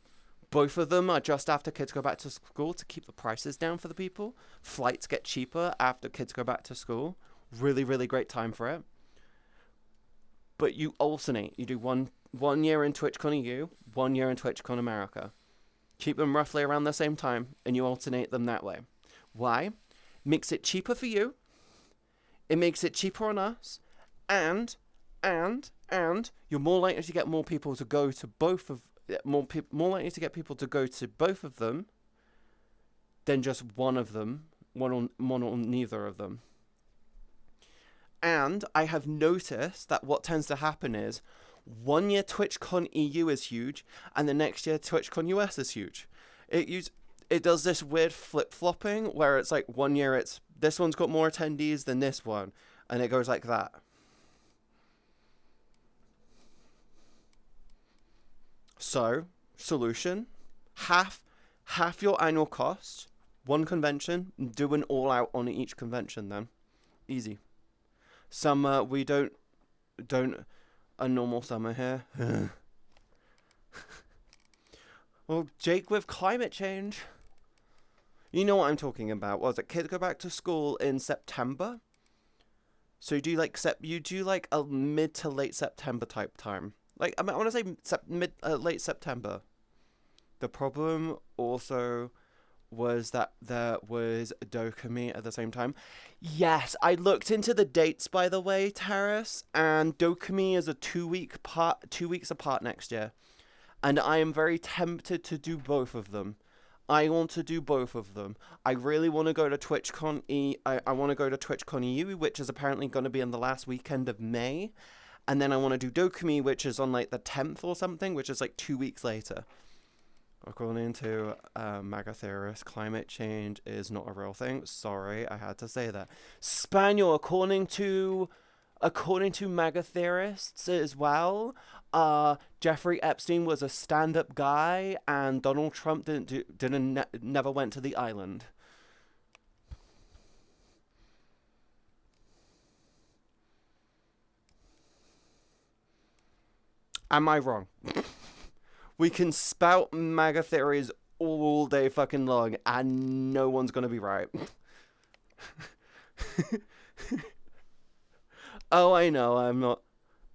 Both of them are just after kids go back to school to keep the prices down for the people. Flights get cheaper after kids go back to school. Really, really great time for it. But you alternate. You do one year in TwitchCon EU, 1 year in TwitchCon America. Keep them roughly around the same time, and you alternate them that way. Why? Makes it cheaper for you. It makes it cheaper on us, and you're more likely to get more people to go to both of more likely to get people to go to both of them than just one of them, one or neither of them. And I have noticed that what tends to happen is 1 year TwitchCon EU is huge, and the next year TwitchCon US is huge. It does this weird flip-flopping where it's like 1 year it's this one's got more attendees than this one, and it goes like that. So, solution, half your annual cost, 1 convention, do an all out on each convention then. Easy. Summer, we don't a normal summer here. Well, Jake, with climate change, you know what I'm talking about. Was it kids go back to school in September? So you do like a mid to late September type time. Like I want to say late September. The problem also was that there was Dokumi at the same time. Yes, I looked into the dates, by the way, Terrace, and Dokumi is a 2 weeks apart next year. And I am very tempted to do both of them. I want to do both of them. I really want to go to TwitchCon I want to go to TwitchCon EU, which is apparently going to be on the last weekend of May. And then I want to do Dokumi, which is on like the 10th or something, which is like 2 weeks later. According to MAGA theorists, climate change is not a real thing. Sorry, I had to say that. Spaniel, according to MAGA theorists as well, Jeffrey Epstein was a stand-up guy, and Donald Trump never went to the island. Am I wrong? We can spout MAGA theories all day fucking long, and no one's gonna be right. Oh, I know, I'm not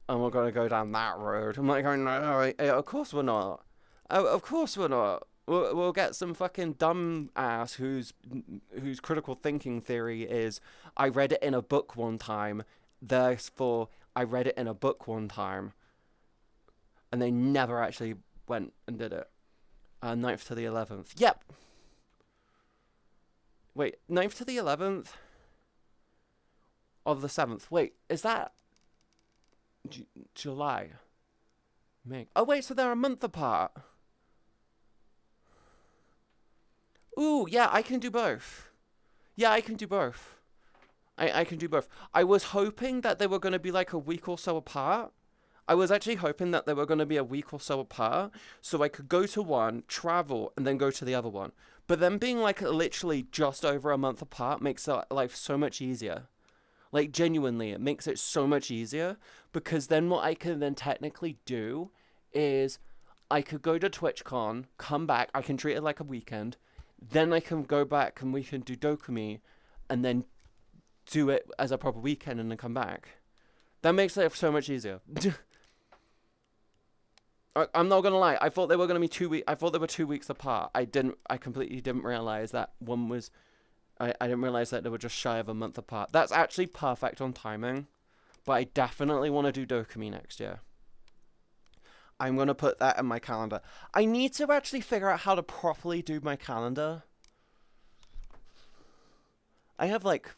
gonna go down that road. I'm like, no, of course we're not. Of course we're not. We'll get some fucking dumb ass whose critical thinking theory is, I read it in a book one time, therefore I read it in a book one time. And they never actually went and did it. 9th to the 11th. Yep. Wait, 9th to the 11th? Of the 7th. Wait, is that July? May. Oh wait, so they're a month apart. Ooh, yeah, I can do both. Yeah, I can do both. I can do both. I was hoping that they were going to be like a week or so apart. I was actually hoping that they were going to be a week or so apart, so I could go to one, travel, and then go to the other one. But them being like literally just over a month apart makes life so much easier. Like, genuinely, it makes it so much easier, because then what I can then technically do is I could go to TwitchCon, come back, I can treat it like a weekend, then I can go back and we can do Dokumi, and then do it as a proper weekend and then come back. That makes it so much easier. I'm not gonna lie. I thought they were gonna be 2 weeks. I thought they were 2 weeks apart. I completely didn't realize that one was. I didn't realize that they were just shy of a month apart. That's actually perfect on timing. But I definitely want to do Dokumi next year. I'm gonna put that in my calendar. I need to actually figure out how to properly do my calendar. I have like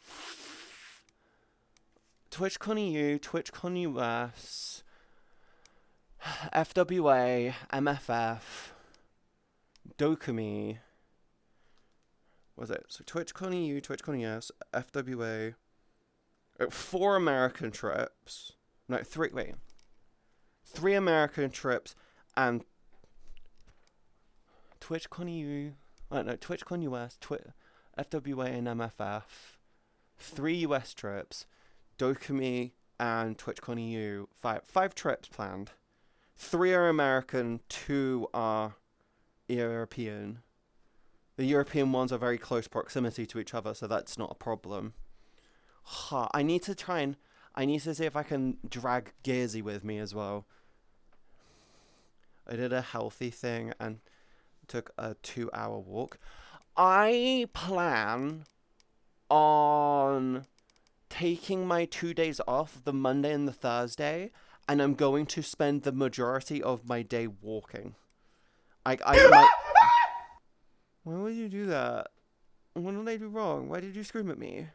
TwitchCon EU, TwitchCon US. FWA, MFF, Dokumi. Was it? So TwitchCon EU, TwitchCon US, FWA. 4 American trips. No, 3. Wait. 3 American trips and TwitchCon EU. No, TwitchCon US, FWA and MFF. 3 US trips, Dokumi and TwitchCon EU. 5 trips planned. 3 are American, 2 are European. The European ones are very close proximity to each other, so that's not a problem. I need to see if I can drag Gearsy with me as well. I did a healthy thing and took a 2-hour walk. I plan on taking my 2 days off, the Monday and the Thursday, and I'm going to spend the majority of my day walking. I might... Why would you do that? What did I do wrong? Why did you scream at me?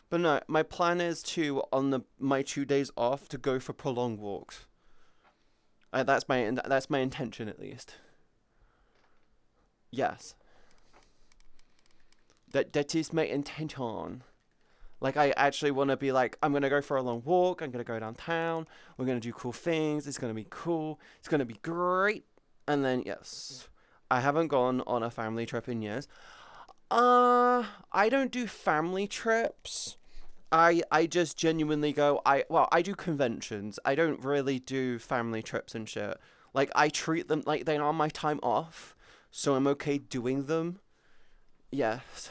But no, my plan is to, on my 2 days off, to go for prolonged walks. That's my intention, at least. Yes. That is my intention. Like, I actually want to be like, I'm going to go for a long walk. I'm going to go downtown. We're going to do cool things. It's going to be cool. It's going to be great. And then, yes. I haven't gone on a family trip in years. I don't do family trips. I just genuinely go, I do conventions. I don't really do family trips and shit. Like, I treat them like they are my time off. So I'm okay doing them. Yes.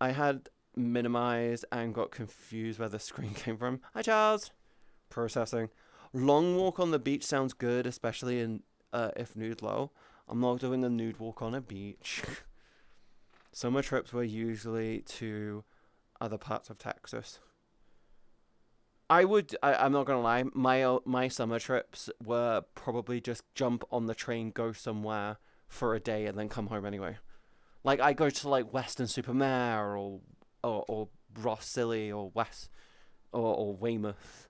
I had minimized and got confused where the screen came from. Hi, Charles. Processing. Long walk on the beach sounds good, especially in if nude low. I'm not doing a nude walk on a beach. Summer trips were usually to other parts of Texas. I'm not gonna lie, my summer trips were probably just jump on the train, go somewhere for a day, and then come home anyway. Like, I go to like Western Supermare or Ross Silly or West or Weymouth.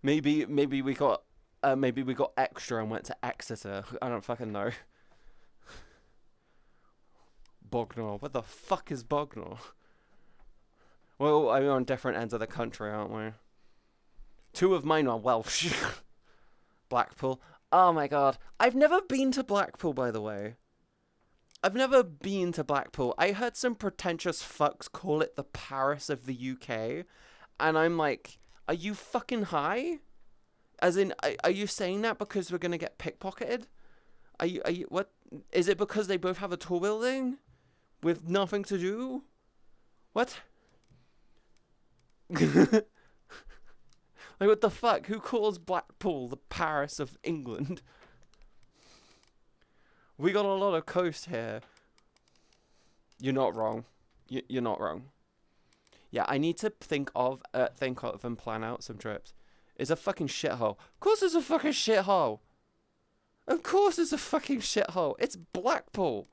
maybe we got extra and went to Exeter. I don't fucking know. Bognor. What the fuck is Bognor? Well, I'm on different ends of the country, aren't we? 2 of mine are Welsh. Blackpool. Oh my god. I've never been to Blackpool, by the way. I've never been to Blackpool. I heard some pretentious fucks call it the Paris of the UK. And I'm like, are you fucking high? As in, are you saying that because we're gonna get pickpocketed? Are you, what? Is it because they both have a tall building? With nothing to do? What? Like, what the fuck? Who calls Blackpool the Paris of England? We got a lot of coast here. You're not wrong. You're not wrong. Yeah, I need to think of and plan out some trips. It's a fucking shithole. Of course it's a fucking shithole. Of course it's a fucking shithole. It's Blackpool.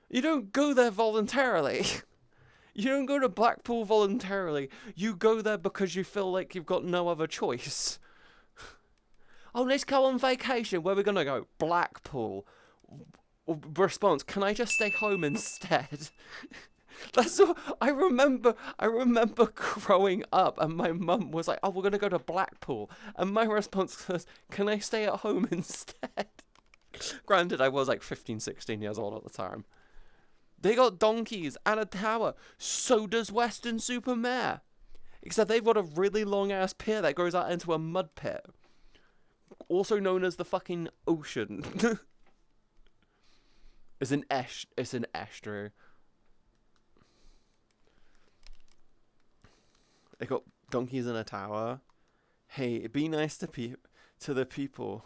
You don't go there voluntarily. You don't go to Blackpool voluntarily. You go there because you feel like you've got no other choice. Oh, let's go on vacation. Where are we gonna go? Blackpool. Response, can I just stay home instead? That's what I remember. I remember growing up and my mum was like, oh, we're gonna go to Blackpool. And my response was, can I stay at home instead? Granted, I was like 15, 16 years old at the time. They got donkeys and a tower. So does Weston-super-Mare. Except they've got a really long-ass pier that goes out into a mud pit. Also known as the fucking ocean. It's an estuary. They got donkeys in a tower. Hey, be nice to the people.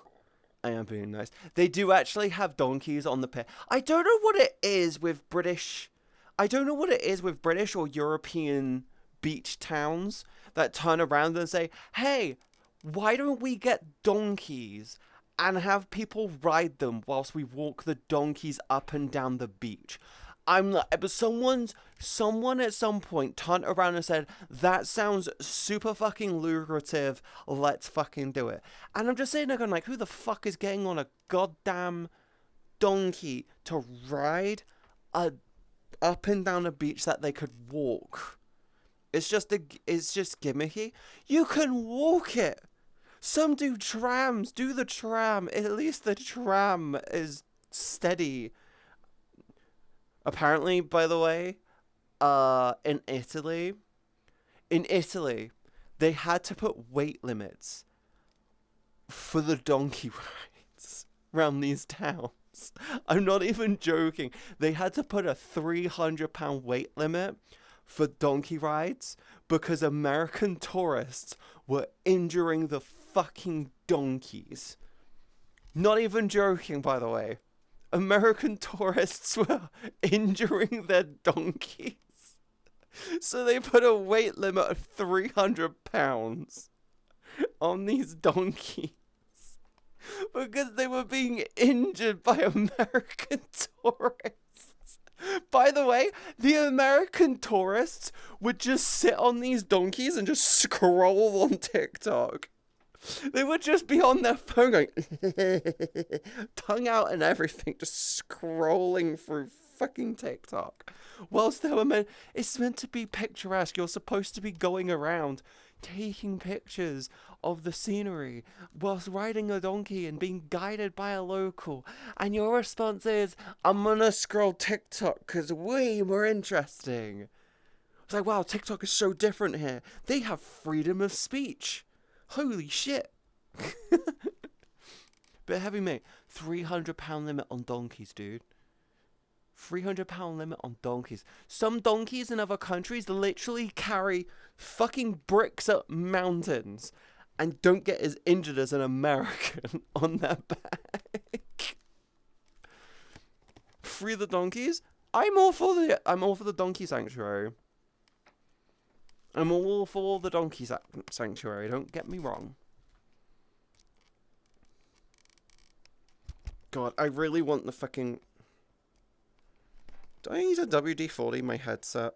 I am being nice. They do actually have donkeys on the pier. I don't know what it is with British or European beach towns that turn around and say, hey, why don't we get donkeys and have people ride them whilst we walk the donkeys up and down the beach? I'm like, but someone at some point turned around and said, that sounds super fucking lucrative, let's fucking do it. And I'm just sitting there going like, who the fuck is getting on a goddamn donkey to ride up and down a beach that they could walk? It's just gimmicky. You can walk it. Some do trams, do the tram. At least the tram is steady. Apparently, by the way, in Italy, they had to put weight limits for the donkey rides around these towns. I'm not even joking. They had to put a 300-pound weight limit for donkey rides because American tourists were injuring the fucking donkeys. Not even joking, by the way. American tourists were injuring their donkeys. So they put a weight limit of 300 pounds on these donkeys because they were being injured by American tourists. By the way, the American tourists would just sit on these donkeys and just scroll on TikTok. They would just be on their phone going, tongue out and everything, just scrolling through fucking TikTok. Whilst they were it's meant to be picturesque. You're supposed to be going around taking pictures of the scenery whilst riding a donkey and being guided by a local. And your response is, I'm gonna scroll TikTok because way more interesting. It's like, wow, TikTok is so different here. They have freedom of speech. Holy shit. Bit heavy, mate. 300-pound limit on donkeys, dude. 300-pound limit on donkeys. Some donkeys in other countries literally carry fucking bricks up mountains and don't get as injured as an American on their back. Free the donkeys? I'm all for the donkey sanctuary. I'm all for the donkey sanctuary, don't get me wrong. God, I really want the fucking... Do I need a WD-40 in my headset?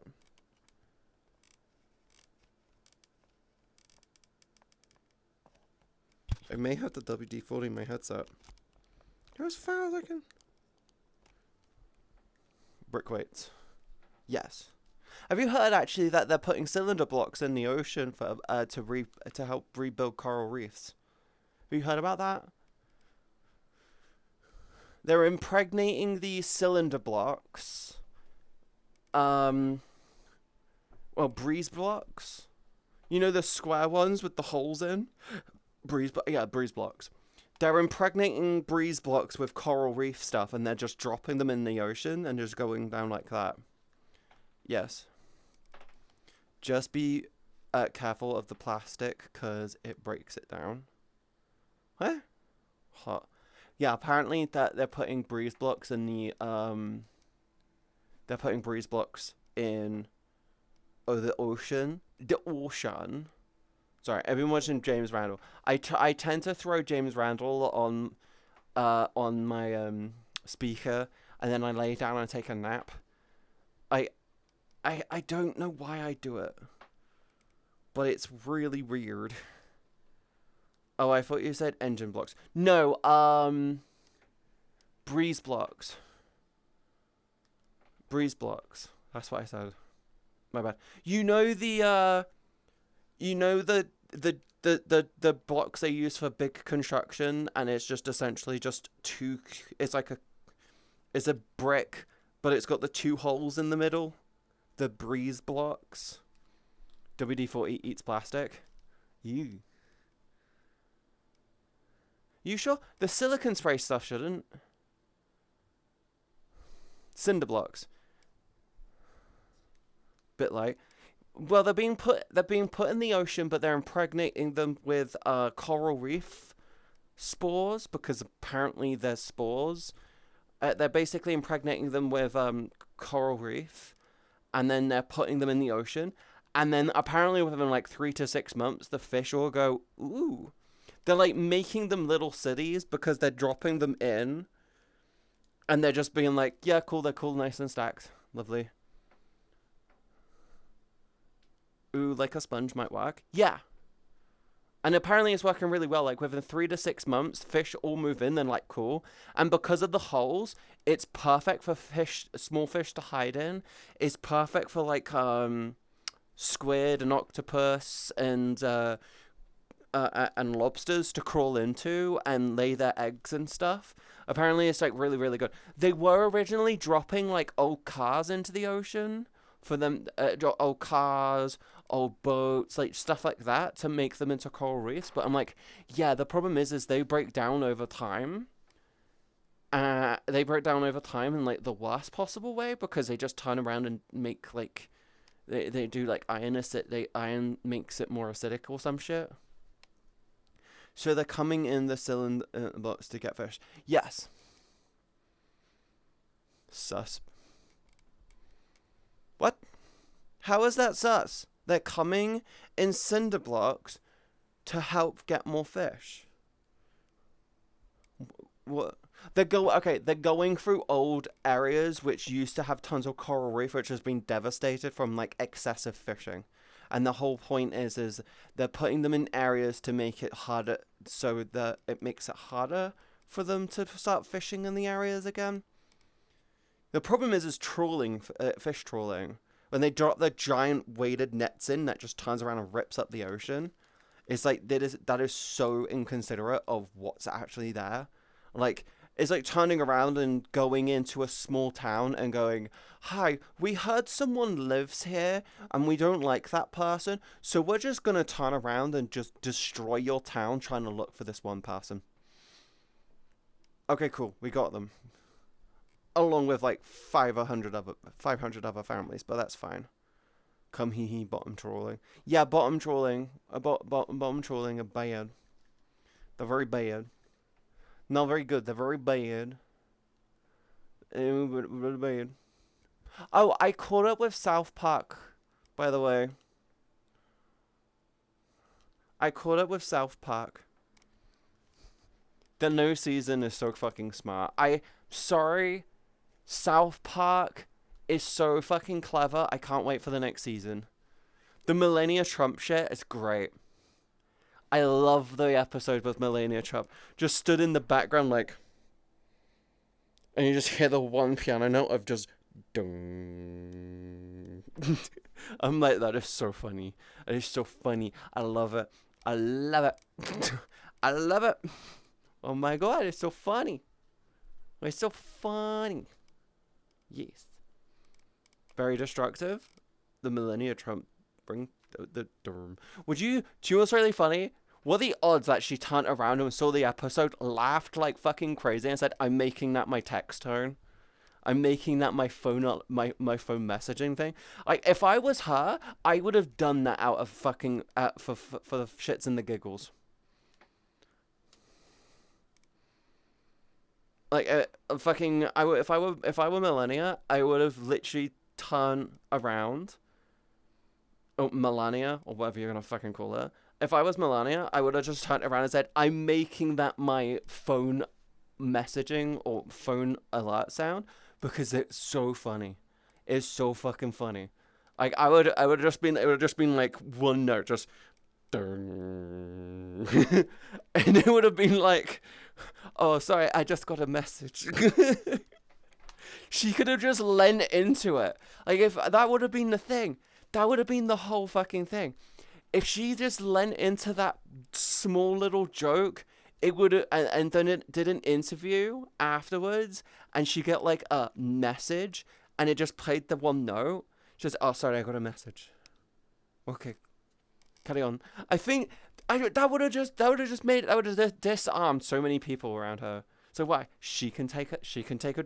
I may have the WD-40 in my headset. Go as far as I can. Brick weights. Yes. Have you heard actually that they're putting cylinder blocks in the ocean for to help rebuild coral reefs? Have you heard about that? They're impregnating these cylinder blocks. Breeze blocks. You know the square ones with the holes in? Breeze blocks. They're impregnating breeze blocks with coral reef stuff and they're just dropping them in the ocean and just going down like that. Yes. Just be careful of the plastic because it breaks it down. What? Hot. Yeah, apparently that they're putting breeze blocks in the they're putting breeze blocks in the ocean. The ocean. Sorry, I've been watching James Randall. I tend to throw James Randall on my speaker and then I lay down and take a nap. I don't know why I do it, but it's really weird. Oh, I thought you said engine blocks. No, breeze blocks. Breeze blocks. That's what I said. My bad. You know the blocks they use for big construction, and it's just essentially just it's a brick but it's got the 2 holes in the middle. The breeze blocks. WD-40 eats plastic. You sure? The silicon spray stuff shouldn't. Cinder blocks. Bit light. Well, they're being put in the ocean, but they're impregnating them with coral reef spores, because apparently they're spores. They're basically impregnating them with coral reef, and then they're putting them in the ocean. And then apparently within like 3 to 6 months, the fish will go, ooh. They're like making them little cities because they're dropping them in. And they're just being like, yeah, cool, they're cool, nice and stacked. Lovely. Ooh, like a sponge might work. Yeah. And apparently it's working really well. Like within 3 to 6 months, fish all move in and like cool. And because of the holes, it's perfect for small fish to hide in. It's perfect for like squid and octopus and lobsters to crawl into and lay their eggs and stuff. Apparently it's like really, really good. They were originally dropping like old cars into the ocean for them, old cars, old boats, like stuff like that to make them into coral reefs. But I'm like, yeah, the problem is they break down over time. They break down over time in like the worst possible way, because they just turn around and make like they do like iron makes it more acidic or some shit. So they're coming in the cylinder box to get fish. Yes. Sus. What? How is that sus? They're coming in cinder blocks to help get more fish. What? They're going through old areas which used to have tons of coral reef, which has been devastated from like excessive fishing. And the whole point is they're putting them in areas to make it harder, so that it makes it harder for them to start fishing in the areas again. The problem is trawling, fish trawling. When they drop the giant weighted nets in, that just turns around and rips up the ocean. It's like, that is so inconsiderate of what's actually there. Like, it's like turning around and going into a small town and going, hi, we heard someone lives here and we don't like that person, so we're just going to turn around and just destroy your town trying to look for this one person. Okay, cool, we got them. Along with like 500 other families, but that's fine. Come hee bottom trawling. Yeah, bottom trawling. Bottom trawling are bad. They're very bad. Not very good. They're very bad. Really bad. Oh, I caught up with South Park, by the way. I caught up with South Park. The new season is so fucking smart. Sorry, South Park is so fucking clever. I can't wait for the next season. The Melania Trump shit is great. I love the episode with Melania Trump. Just stood in the background like, and you just hear the one piano note of just dung. I'm like, that is so funny. It is so funny. I love it. I love it. I love it. Oh my god, it's so funny. It's so funny. Yes. Very destructive. The Melania Trump bring the dorm. Do you know what's really funny? What are the odds that she turned around and saw the episode, laughed like fucking crazy, and said, I'm making that my text tone. I'm making that my phone phone messaging thing. Like, if I was her, I would have done that out of fucking, for the shits and the giggles. Like, if I were Melania, I would have literally turned around. Oh, Melania, or whatever you're gonna fucking call her. If I was Melania, I would have just turned around and said, I'm making that my phone messaging or phone alert sound because it's so funny. It's so fucking funny. Like, it would have just been like one note, just and it would have been like, oh, sorry, I just got a message. She could have just lent into it. Like, if that would have been the thing, that would have been the whole fucking thing. If she just lent into that small little joke, it would, and then it did an interview afterwards, and she got like a message, and it just played the one note. Just, oh, sorry, I got a message. Okay, carry on. I think that would have just disarmed so many people around her. So why? She can take a joke. She can take a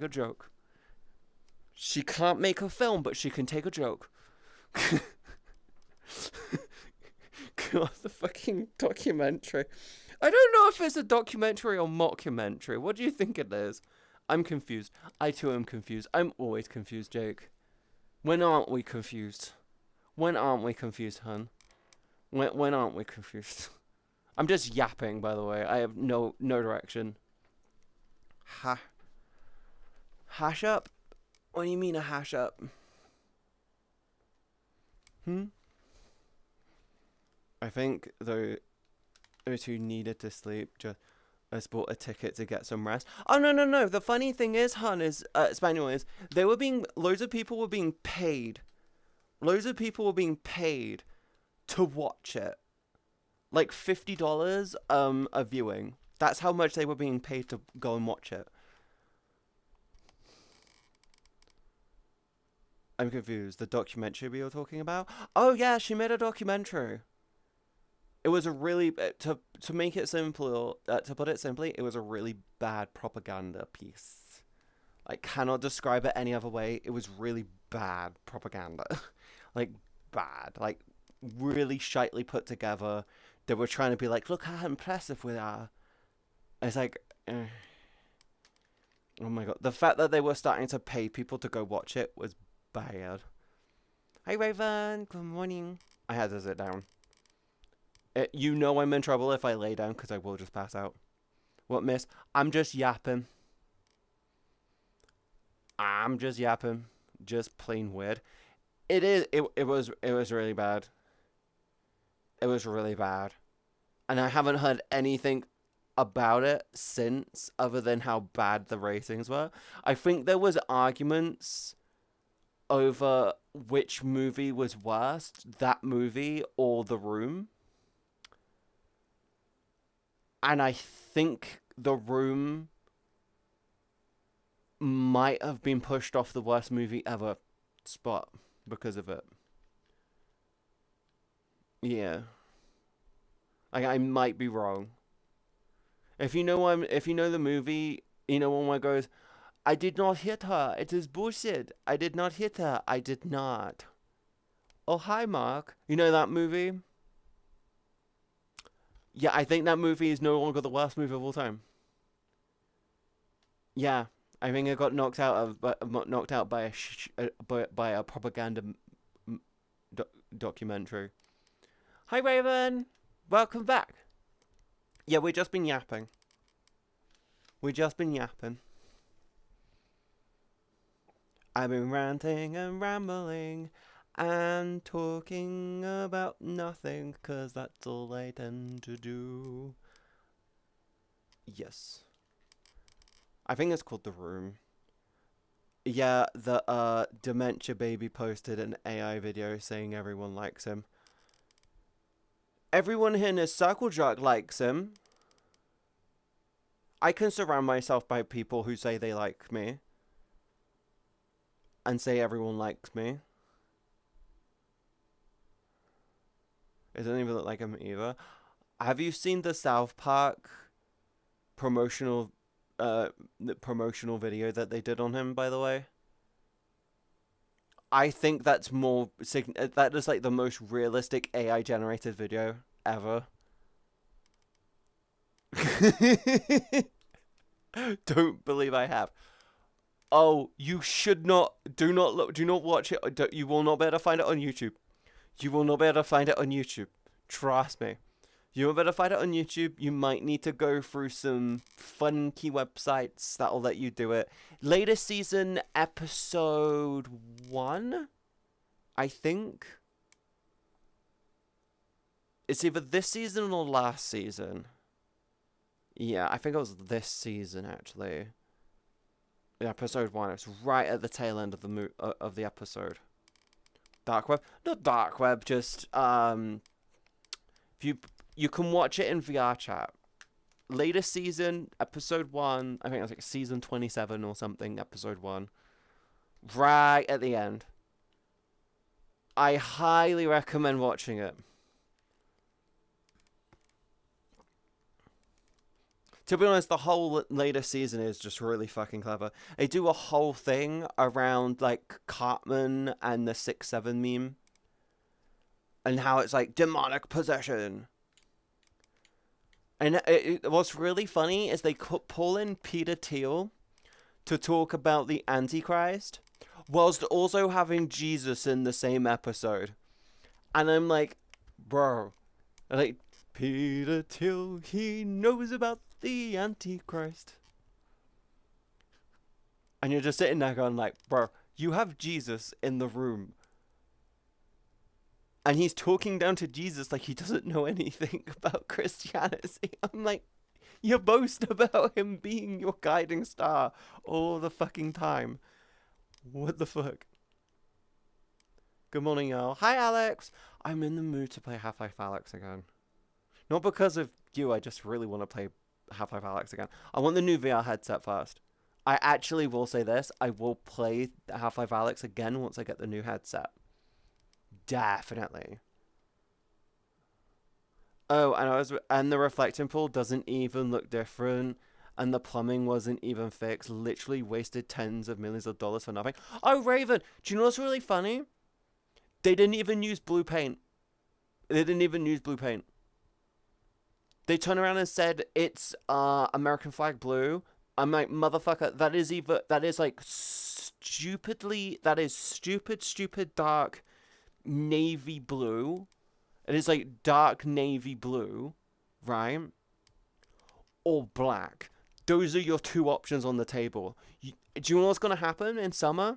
joke. She can't make a film, but she can take a joke. God, the fucking documentary. I don't know if it's a documentary or mockumentary. What do you think it is? I'm confused. I too am confused. I'm always confused, Jake. When aren't we confused? When aren't we confused, hun? When aren't we confused? I'm just yapping, by the way. I have no direction. Hash up? What do you mean a hash up? I think those who needed to sleep just bought a ticket to get some rest. Oh, no. The funny thing is, hun, Spaniel is, loads of people were being paid. Loads of people were being paid to watch it. Like $50 a viewing. That's how much they were being paid to go and watch it. I'm confused. The documentary we were talking about? Oh yeah, she made a documentary. It was a really to make it simple. To put it simply, it was a really bad propaganda piece. I cannot describe it any other way. It was really bad propaganda, like bad, like really shitely put together. They were trying to be like, look how impressive we are. It's like, oh my god, the fact that they were starting to pay people to go watch it was bad. Hi Raven, good morning. I had to sit down. You know I'm in trouble if I lay down because I will just pass out. What, miss? I'm just yapping. Just plain weird. It was really bad. It was really bad. And I haven't heard anything about it since other than how bad the ratings were. I think there was arguments over which movie was worst, that movie or The Room. And I think The Room might have been pushed off the worst movie ever spot because of it. Yeah. I might be wrong. If you know the movie, you know when one goes, I did not hit her. It is bullshit. I did not hit her. I did not. Oh, hi, Mark. You know that movie? Yeah, I think that movie is no longer the worst movie of all time. Yeah, I think it got knocked out by a propaganda documentary. Hi, Raven. Welcome back. Yeah, we've just been yapping. I've been ranting and rambling and talking about nothing, 'cause that's all I tend to do. Yes. I think it's called The Room. Yeah, the Dementia Baby posted an AI video saying everyone likes him. Everyone in his circle jerk likes him. I can surround myself by people who say they like me. And say everyone likes me. It doesn't even look like him either. Have you seen the South Park promotional video that they did on him, by the way? I think that's that is like the most realistic AI generated video ever. Don't believe I have. Oh, you should not. Do not watch it. You will not be able to find it on YouTube. You will not be able to find it on YouTube. Trust me. You will be able to find it on YouTube. You might need to go through some funky websites that'll let you do it. Latest season, episode 1, I think. It's either this season or last season. Yeah, I think it was this season, actually. Episode 1. It's right at the tail end of the episode. Dark web, not dark web. Just if you You can watch it in VR chat. Latest season, episode 1, I think it was like season 27 or something, episode 1. Right at the end. I highly recommend watching it. To be honest, the whole latest season is just really fucking clever. They do a whole thing around, like, Cartman and the 6-7 meme. And how it's, like, demonic possession. And what's really funny is they pull in Peter Thiel to talk about the Antichrist, whilst also having Jesus in the same episode. And I'm like, bro, like, Peter Thiel, he knows about the Antichrist. And you're just sitting there going like, bro, you have Jesus in the room. And he's talking down to Jesus like he doesn't know anything about Christianity. I'm like, you boast about him being your guiding star all the fucking time. What the fuck? Good morning, y'all. Hi, Alex. I'm in the mood to play Half-Life Alyx again. Not because of you, I just really want to play Half-Life Alyx again. I want the new VR headset first. I actually will say this. I will play Half-Life Alyx again once I get the new headset. Definitely. Oh, and the reflecting pool doesn't even look different, and the plumbing wasn't even fixed. Literally wasted tens of millions of dollars for nothing. Oh, Raven, do you know what's really funny? They didn't even use blue paint. They didn't even use blue paint. They turned around and said it's American flag blue. I'm like, motherfucker, that is stupid dark navy blue. It is like dark navy blue, right? Or black. Those are your two options on the table. Do you know what's going to happen in summer?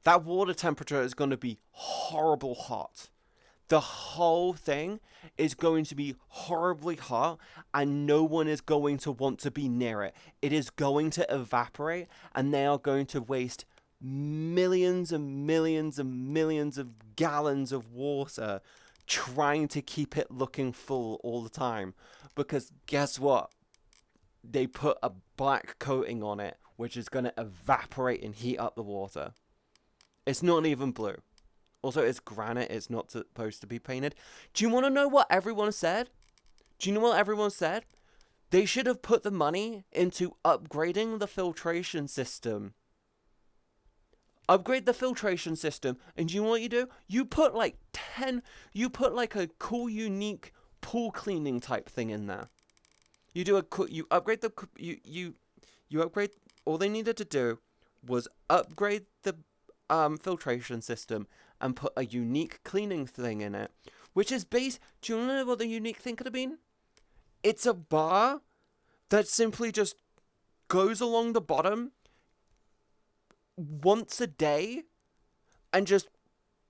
That water temperature is going to be horrible hot. The whole thing is going to be horribly hot, and no one is going to want to be near it. It is going to evaporate, and they are going to waste millions and millions and millions of gallons of water trying to keep it looking full all the time. Because guess what? They put a black coating on it, which is going to evaporate and heat up the water. It's not even blue. Also, it's granite. It's not supposed to be painted. Do you want to know what everyone said? They should have put the money into upgrading the filtration system. Upgrade the filtration system, and do you know what you do? You put like a cool, unique pool cleaning type thing in there. You upgrade the, you upgrade, all they needed to do was upgrade the filtration system and put a unique cleaning thing in it, which is do you know what the unique thing could have been? It's a bar that simply just goes along the bottom once a day and just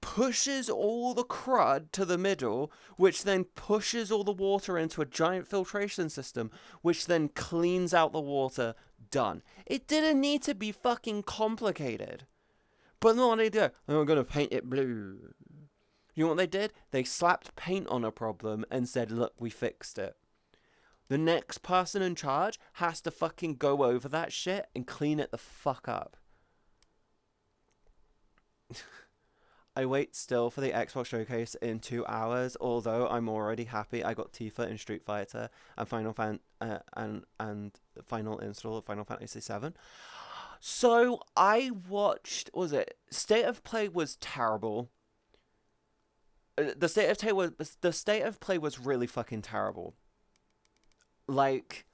pushes all the crud to the middle, which then pushes all the water into a giant filtration system, which then cleans out the water. Done. It didn't need to be fucking complicated. But no, what they do, I'm going to paint it blue. You know what they did? They slapped paint on a problem and said, look, we fixed it. The next person in charge has to fucking go over that shit and clean it the fuck up. I wait still for the Xbox Showcase in 2 hours, although I'm already happy I got Tifa in Street Fighter and Final install of Final Fantasy VII. So I watched, State of Play was terrible. The state of play was really fucking terrible. Like,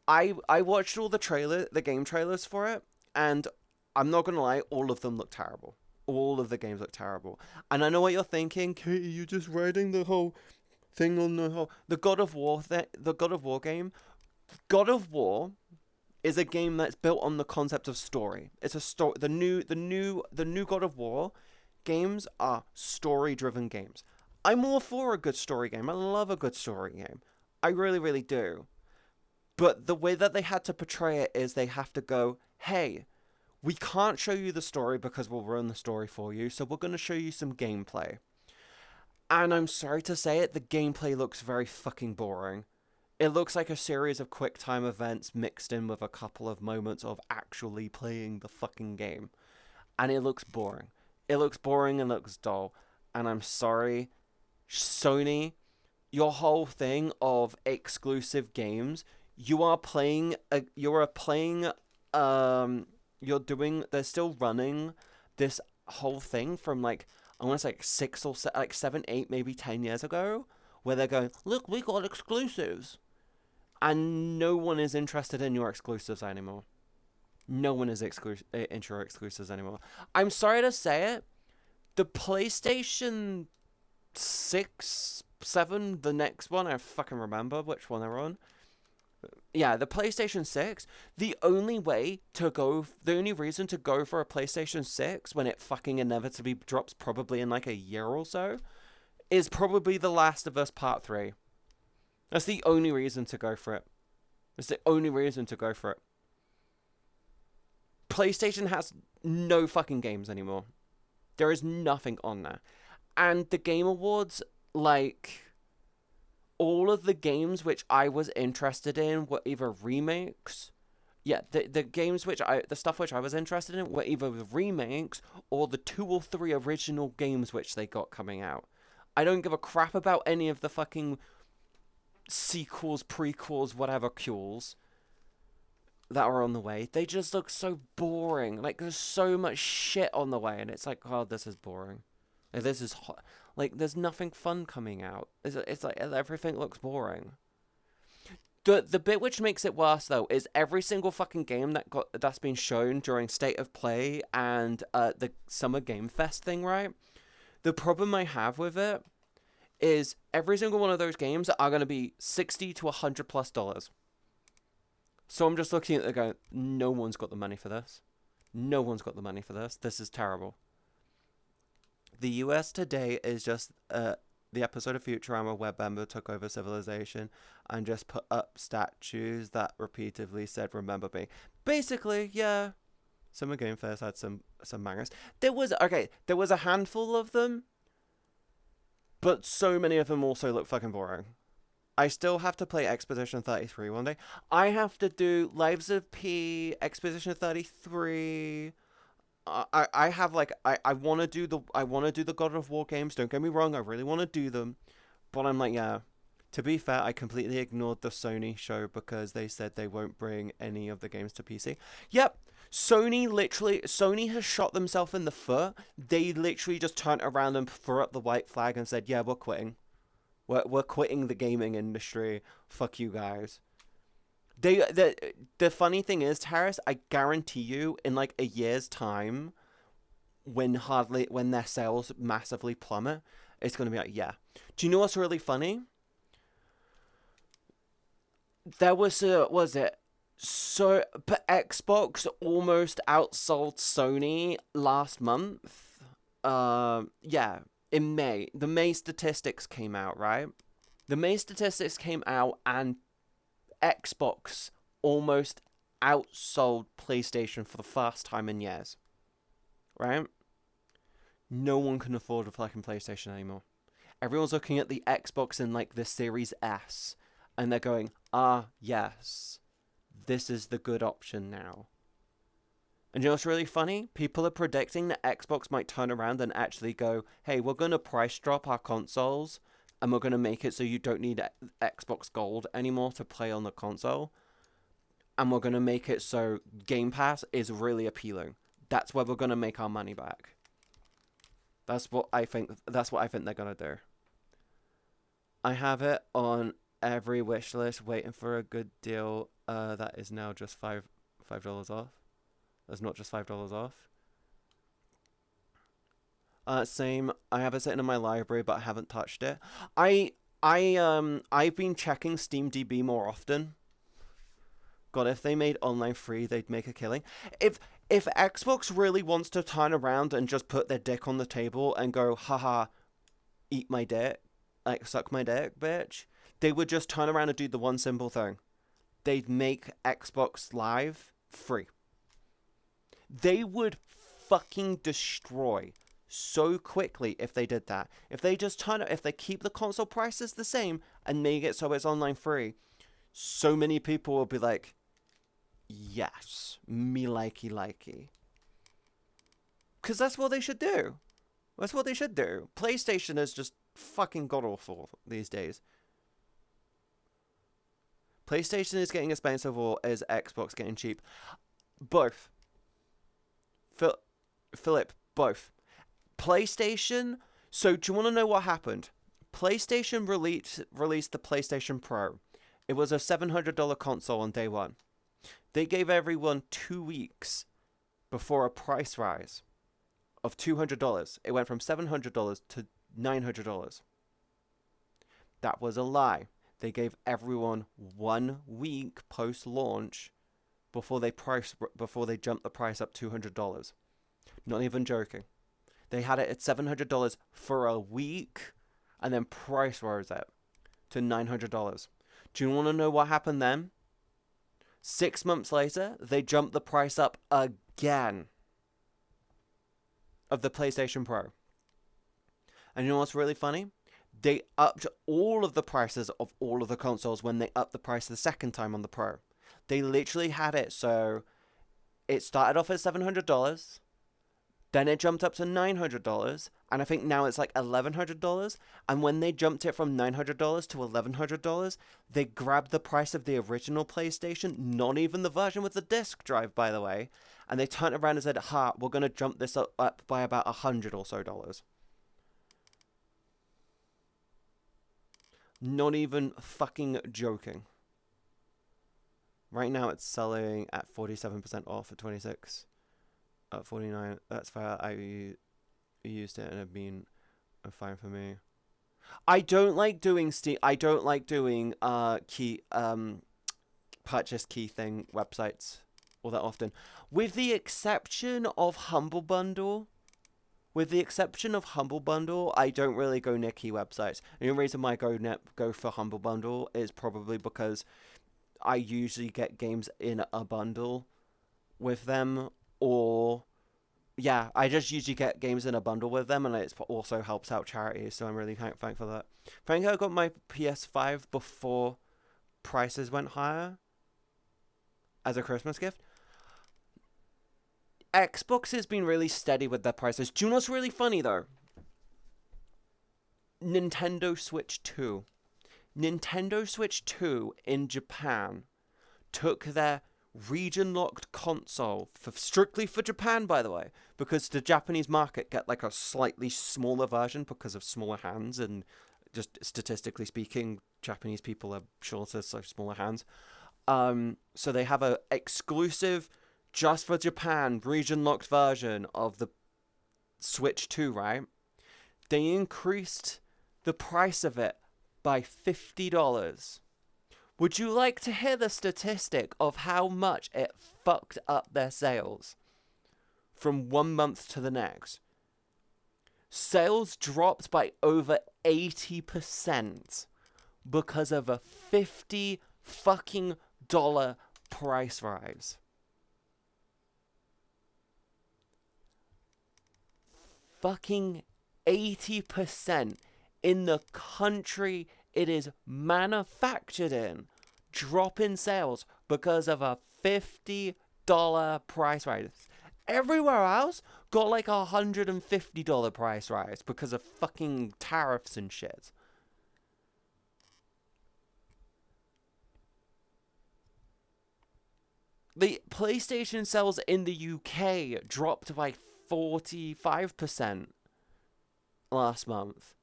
I watched all the game trailers for it, and I'm not gonna lie, all of them look terrible. All of the games look terrible. And I know what you're thinking, Katie, you're just writing the whole thing on the God of War game. God of War is a game that's built on the concept of story. It's a story. The new God of War games are story-driven games. I'm all for a good story game. I love a good story game. I really, really do. But the way that they had to portray it is they have to go, hey, we can't show you the story because we'll ruin the story for you, so we're going to show you some gameplay. And I'm sorry to say it, the gameplay looks very fucking boring. It looks like a series of quick time events mixed in with a couple of moments of actually playing the fucking game. And it looks boring. It looks boring and looks dull. And I'm sorry, Sony, your whole thing of exclusive games, they're still running this whole thing from like, I want to say like 7, 8, maybe 10 years ago, where they're going, look, we got exclusives. And no one is interested in your exclusives anymore. No one is into your exclusives anymore. I'm sorry to say it, the PlayStation 6, 7, the next one, I fucking remember which one they're on. Yeah, the PlayStation 6, the only reason to go for a PlayStation 6 when it fucking inevitably drops probably in like a year or so is probably The Last of Us Part 3. That's the only reason to go for it. It's the only reason to go for it. PlayStation has no fucking games anymore. There is nothing on there. And the Game Awards, like, all of the games which I was interested in were either remakes. Yeah, the stuff which I was interested in were either remakes or the 2 or 3 original games which they got coming out. I don't give a crap about any of the fucking sequels, prequels, whatever cules that are on the way. They just look so boring. Like, there's so much shit on the way, and it's like, oh, this is boring. Like, this is hot. Like, there's nothing fun coming out. It's like everything looks boring. The bit which makes it worse, though, is every single fucking game that's been shown during State of Play and the Summer Game Fest thing, right? The problem I have with it is every single one of those games are going to be $60 to $100+. So I'm just looking at it going, no one's got the money for this. No one's got the money for this. This is terrible. The US today is just the episode of Futurama where Bemba took over civilization and just put up statues that repeatedly said, remember me. Basically, yeah. Summer Game Fest had some mangas. There was a handful of them, but so many of them also look fucking boring. I still have to play Expedition 33 one day. I have to do Lives of P, Expedition 33. I want to do the God of War games. Don't get me wrong, I really want to do them, but I'm like, yeah. To be fair, I completely ignored the Sony show because they said they won't bring any of the games to PC. Yep. Sony has shot themselves in the foot. They literally just turned around and threw up the white flag and said, yeah, we're quitting. We're quitting the gaming industry. Fuck you guys. The funny thing is, Taris, I guarantee you, in like a year's time, when their sales massively plummet, it's gonna be like, yeah. Do you know what's really funny? There was but Xbox almost outsold Sony last month. Yeah, in May. The May statistics came out, right? The May statistics came out, and Xbox almost outsold PlayStation for the first time in years. Right? No one can afford a fucking PlayStation anymore. Everyone's looking at the Xbox in like the Series S, and they're going, yes, this is the good option now. And you know what's really funny? People are predicting that Xbox might turn around and actually go, hey, we're going to price drop our consoles, and we're going to make it so you don't need Xbox Gold anymore to play on the console. And we're going to make it so Game Pass is really appealing. That's where we're going to make our money back. That's what I think they're going to do. I have it on every wish list waiting for a good deal that is now just $5 off. That's not just $5 off. Same. I have it sitting in my library, but I haven't touched it. I've been checking SteamDB more often. God, if they made online free, they'd make a killing. If Xbox really wants to turn around and just put their dick on the table and go, haha, eat my dick, like suck my dick, bitch, they would just turn around and do the one simple thing. They'd make Xbox Live free. They would fucking destroy so quickly if they did that. If they just if they keep the console prices the same and make it so it's online free, so many people will be like, yes, me likey. Because that's what they should do. That's what they should do. PlayStation is just fucking god-awful these days. PlayStation is getting expensive, or is Xbox getting cheap? Both. Philip, both. PlayStation... So, do you want to know what happened? PlayStation released the PlayStation Pro. It was a $700 console on day one. They gave everyone 2 weeks before a price rise of $200. It went from $700 to $900. That was a lie. They gave everyone 1 week post-launch before they jumped the price up $200. Not even joking. They had it at $700 for a week, and then price rose it to $900. Do you want to know what happened then? 6 months later, they jumped the price up again of the PlayStation Pro. And you know what's really funny? They upped all of the prices of all of the consoles when they upped the price the second time on the Pro. They literally had it so it started off at $700, then it jumped up to $900, and I think now it's like $1,100. And when they jumped it from $900 to $1,100, they grabbed the price of the original PlayStation, not even the version with the disc drive, by the way, and they turned around and said, we're going to jump this up by about $100 or so. Not even fucking joking. Right now it's selling at 47% off at 26. At 49. That's fair. I used it and it's been fine for me. I don't like doing key purchase key thing websites all that often. With the exception of Humble Bundle. I don't really go near key websites. And the reason why I go for Humble Bundle is probably because I usually get games in a bundle with them, or yeah, I just usually get games in a bundle with them, and it also helps out charities, so I'm really thankful for that. I think I got my PS5 before prices went higher as a Christmas gift. Xbox has been really steady with their prices. Do you know what's really funny, though? Nintendo Switch 2. Nintendo Switch 2 in Japan took their region-locked console, strictly for Japan, by the way, because the Japanese market get like a slightly smaller version because of smaller hands, and just statistically speaking, Japanese people are shorter, so smaller hands. So they have a exclusive, just for Japan, region-locked version of the Switch 2, right? They increased the price of it by $50. Would you like to hear the statistic of how much it fucked up their sales from 1 month to the next? Sales dropped by over 80% because of a $50 fucking price rise. Fucking 80% in the country it is manufactured in, drop in sales because of a $50 price rise. Everywhere else got like a $150 price rise because of fucking tariffs and shit. The PlayStation sales in the UK dropped by 45% last month.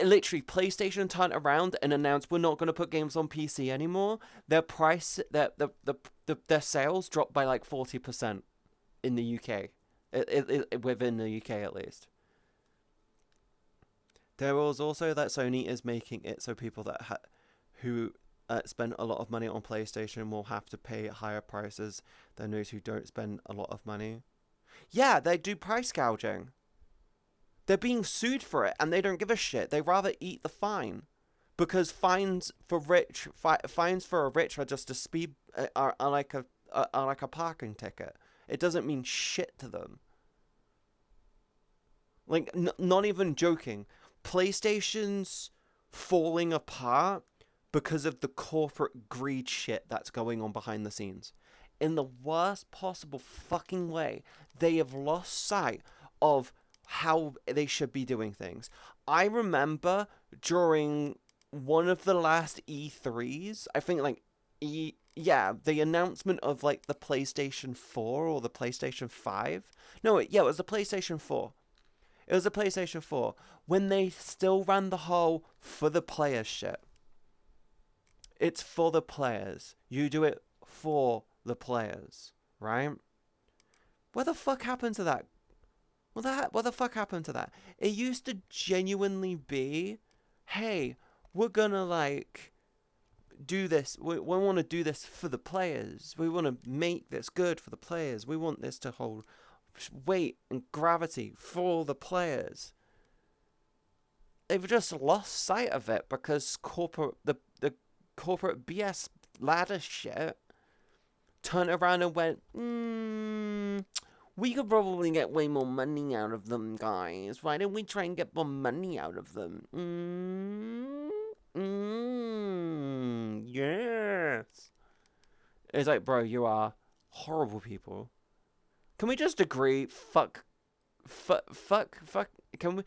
Literally, PlayStation turned around and announced we're not going to put games on PC anymore. Their sales dropped by like 40% in the UK, within the UK at least. There was also that Sony is making it so people that who spend a lot of money on PlayStation will have to pay higher prices than those who don't spend a lot of money. Yeah, they do price gouging. They're being sued for it, and they don't give a shit. They rather eat the fine, because fines for a rich are just a speed are like a parking ticket. It doesn't mean shit to them. Like, not even joking. PlayStation's falling apart because of the corporate greed shit that's going on behind the scenes. In the worst possible fucking way, they have lost sight of how they should be doing things. I remember during one of the last E3s, I think like the announcement of like the PlayStation 4 or the PlayStation 5. No, it was the PlayStation 4. It was the PlayStation 4 when they still ran the whole for the players shit. It's for the players. You do it for the players, right? What the fuck happened to that? What the fuck happened to that? It used to genuinely be, hey, we're gonna like do this. We want to do this for the players. We want to make this good for the players. We want this to hold weight and gravity for the players. They've just lost sight of it because the corporate BS ladder shit turned around and went, we could probably get way more money out of them, guys. Why don't we try and get more money out of them? Yes. It's like, bro, you are horrible people. Can we just agree? Fuck. Can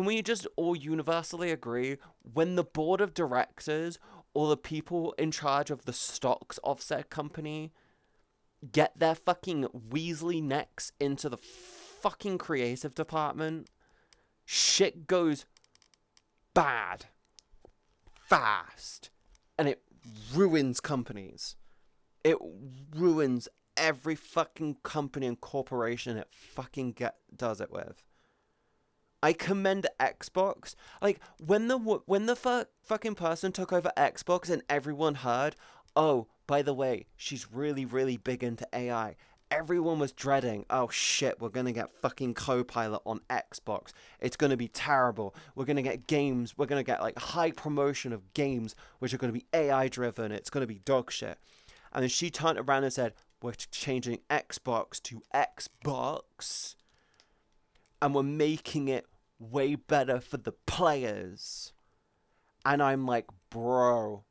we just all universally agree when the board of directors or the people in charge of the stocks of said company get their fucking Weasley necks into the fucking creative department, shit goes bad fast, and it ruins companies. It ruins every fucking company and corporation it fucking does it with. I commend Xbox. Like, when the fucking person took over Xbox and everyone heard, oh, by the way, she's really, really big into AI. Everyone was dreading, oh shit, we're gonna get fucking Copilot on Xbox. It's gonna be terrible. We're gonna get games, we're gonna get like high promotion of games which are gonna be AI driven. It's gonna be dog shit. And then she turned around and said, we're changing Xbox to Xbox. And we're making it way better for the players. And I'm like, bro,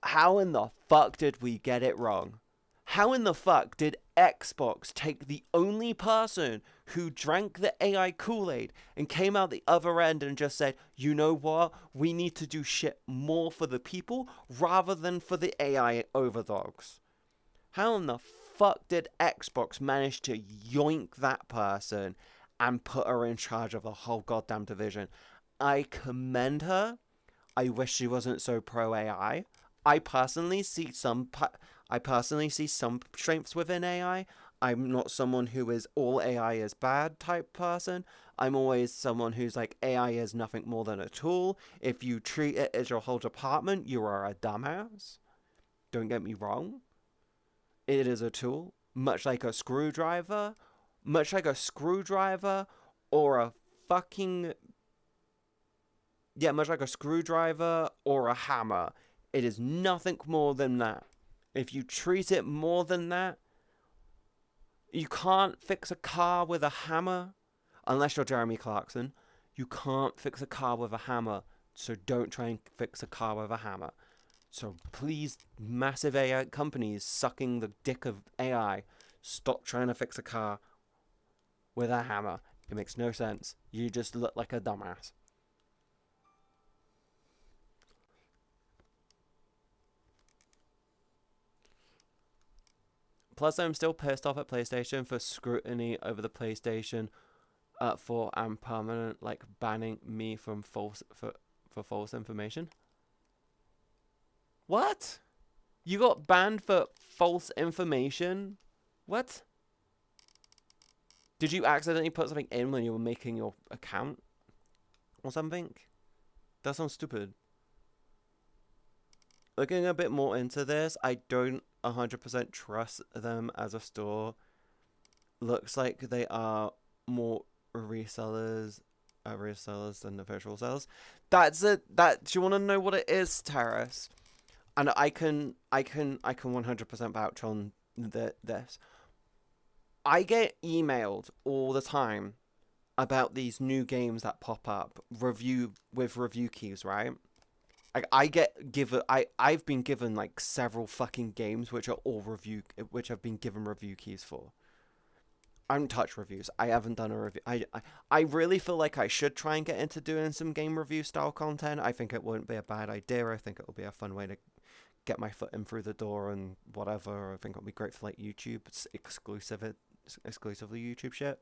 how in the fuck did we get it wrong? How in the fuck did Xbox take the only person who drank the AI Kool-Aid and came out the other end and just said, you know what? We need to do shit more for the people rather than for the AI overdogs. How in the fuck did Xbox manage to yoink that person and put her in charge of the whole goddamn division? I commend her. I wish she wasn't so pro AI. I personally see some strengths within AI. I'm not someone who is all AI is bad type person. I'm always someone who's like, AI is nothing more than a tool. If you treat it as your whole department, you are a dumbass. Don't get me wrong. It is a tool, much like a screwdriver, or a fucking, much like a screwdriver or a hammer. It is nothing more than that. If you treat it more than that, you can't fix a car with a hammer, unless you're Jeremy Clarkson. You can't fix a car with a hammer, so don't try and fix a car with a hammer. So please, massive AI companies sucking the dick of AI, stop trying to fix a car with a hammer. It makes no sense. You just look like a dumbass. Plus, I'm still pissed off at PlayStation for scrutiny over the PlayStation 4 and permanent, like, banning me from false information. What? You got banned for false information? What? Did you accidentally put something in when you were making your account? Or something? That sounds stupid. Looking a bit more into this, I don't 100% trust them as a store. Looks like they are more resellers than official sellers. That's it. Do you want to know what it is, Terrace? And I can 100% vouch on this. I get emailed all the time about these new games that pop up, review keys, right? Like I've been given like several fucking games which are all which I've been given review keys for. I haven't touched reviews. I haven't done a review. I really feel like I should try and get into doing some game review style content. I think it wouldn't be a bad idea. I think it will be a fun way to get my foot in through the door and whatever. I think it'll be great for like YouTube. It's exclusively YouTube shit.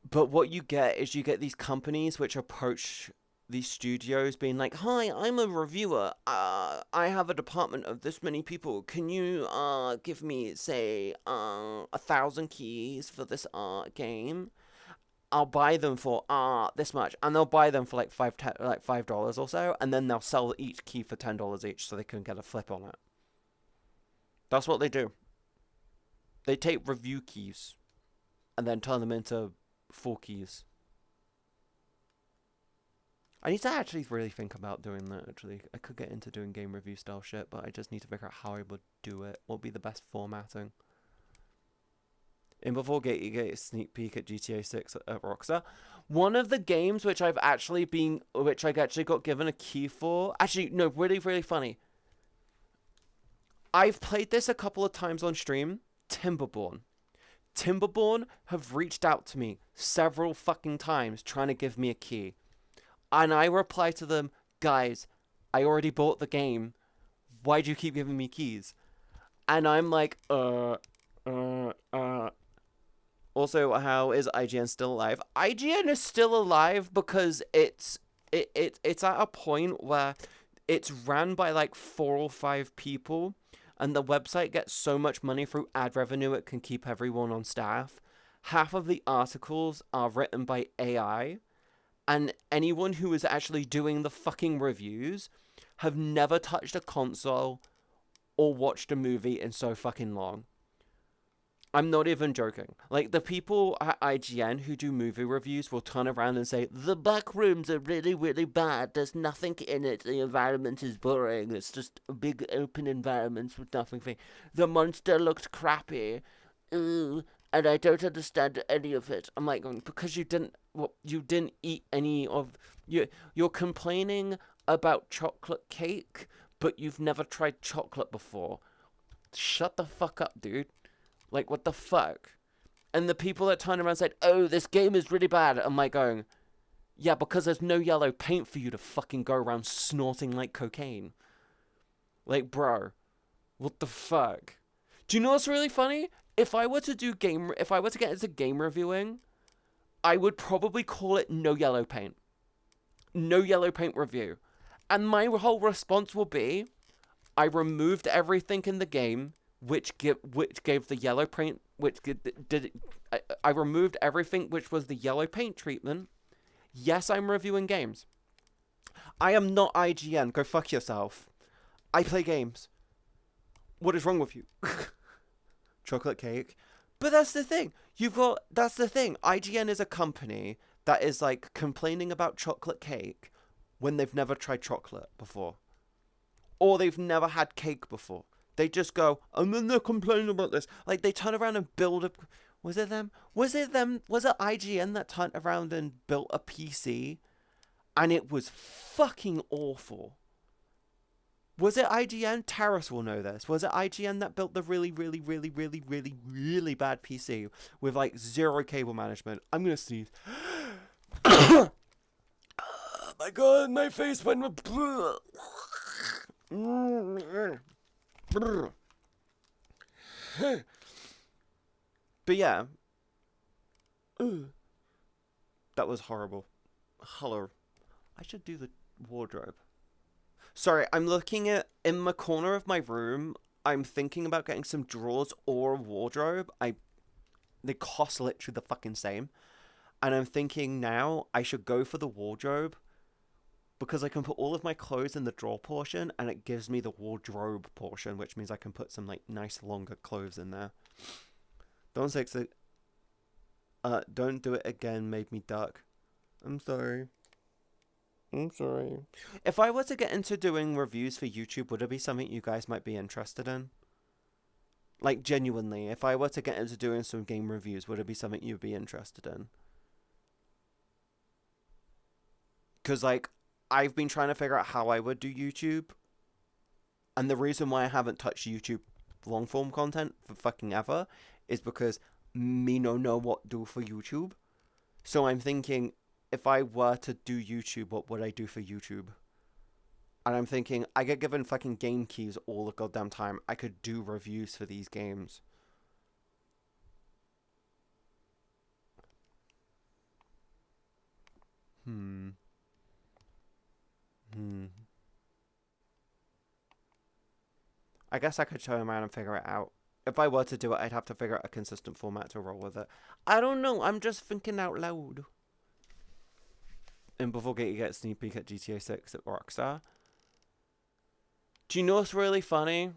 But what you get is you get these companies which approach these studios being like, "Hi, I'm a reviewer. I have a department of this many people. Can you give me, say, 1,000 keys for this game? I'll buy them for this much," and they'll buy them for like $5 or so, and then they'll sell each key for $10 each, so they can get a flip on it. That's what they do. They take review keys, and then turn them into full keys. I need to actually really think about doing that, actually. I could get into doing game review style shit, but I just need to figure out how I would do it. What would be the best formatting? In before Gate, you get a sneak peek at GTA 6 at Rockstar. One of the games which I actually got given a key for... Actually, no, really, really funny. I've played this a couple of times on stream. Timberborn. Timberborn have reached out to me several fucking times trying to give me a key. And I reply to them, "Guys, I already bought the game. Why do you keep giving me keys?" And I'm like, Also, how is IGN still alive? IGN is still alive because it's at a point where it's ran by like 4 or 5 people, and the website gets so much money through ad revenue it can keep everyone on staff. Half of the articles are written by AI. And anyone who is actually doing the fucking reviews have never touched a console or watched a movie in so fucking long. I'm not even joking. Like, the people at IGN who do movie reviews will turn around and say, "The back rooms are really, really bad. There's nothing in it. The environment is boring. It's just big open environments with nothing. The monster looked crappy. Ooh. And I don't understand any of it." I'm like, because you didn't eat any of... You're complaining about chocolate cake, but you've never tried chocolate before. Shut the fuck up, dude. Like, what the fuck? And the people that turn around and said, "Oh, this game is really bad," I'm like going, yeah, because there's no yellow paint for you to fucking go around snorting like cocaine. Like, bro, what the fuck? Do you know what's really funny? If I were to get into game reviewing, I would probably call it No Yellow Paint. No Yellow Paint review. And my whole response will be, I removed everything in the game which gave the yellow paint, I removed everything which was the yellow paint treatment. Yes, I'm reviewing games. I am not IGN. Go fuck yourself. I play games. What is wrong with you? Chocolate cake. But that's the thing. That's the thing. IGN is a company that is like complaining about chocolate cake when they've never tried chocolate before. Or they've never had cake before. They just go, and then they're complaining about this. Like, they turn around and build a... Was it them? Was it IGN that turned around and built a PC? And it was fucking awful. Was it IGN? Taras will know this. Was it IGN that built the really, really, really, really, really, really bad PC with like 0 cable management? I'm gonna sneeze. Oh my god, my face went. But yeah. That was horrible. Hello. I should do the wardrobe. Sorry, I'm looking at, in the corner of my room, I'm thinking about getting some drawers or a wardrobe. They cost literally the fucking same. And I'm thinking now I should go for the wardrobe because I can put all of my clothes in the drawer portion and it gives me the wardrobe portion, which means I can put some like nice longer clothes in there. Don't do it again made me duck. I'm sorry. If I were to get into doing reviews for YouTube, would it be something you guys might be interested in? Like, genuinely, if I were to get into doing some game reviews, would it be something you'd be interested in? Because, like, I've been trying to figure out how I would do YouTube, and the reason why I haven't touched YouTube long form content for fucking ever is because me no know what do for YouTube. So I'm thinking, if I were to do YouTube, what would I do for YouTube? And I'm thinking, I get given fucking game keys all the goddamn time. I could do reviews for these games. Hmm. Hmm. I guess I could turn around and figure it out. If I were to do it, I'd have to figure out a consistent format to roll with it. I don't know. I'm just thinking out loud. And before you get a sneak peek at GTA 6 at Rockstar, do you know what's really funny?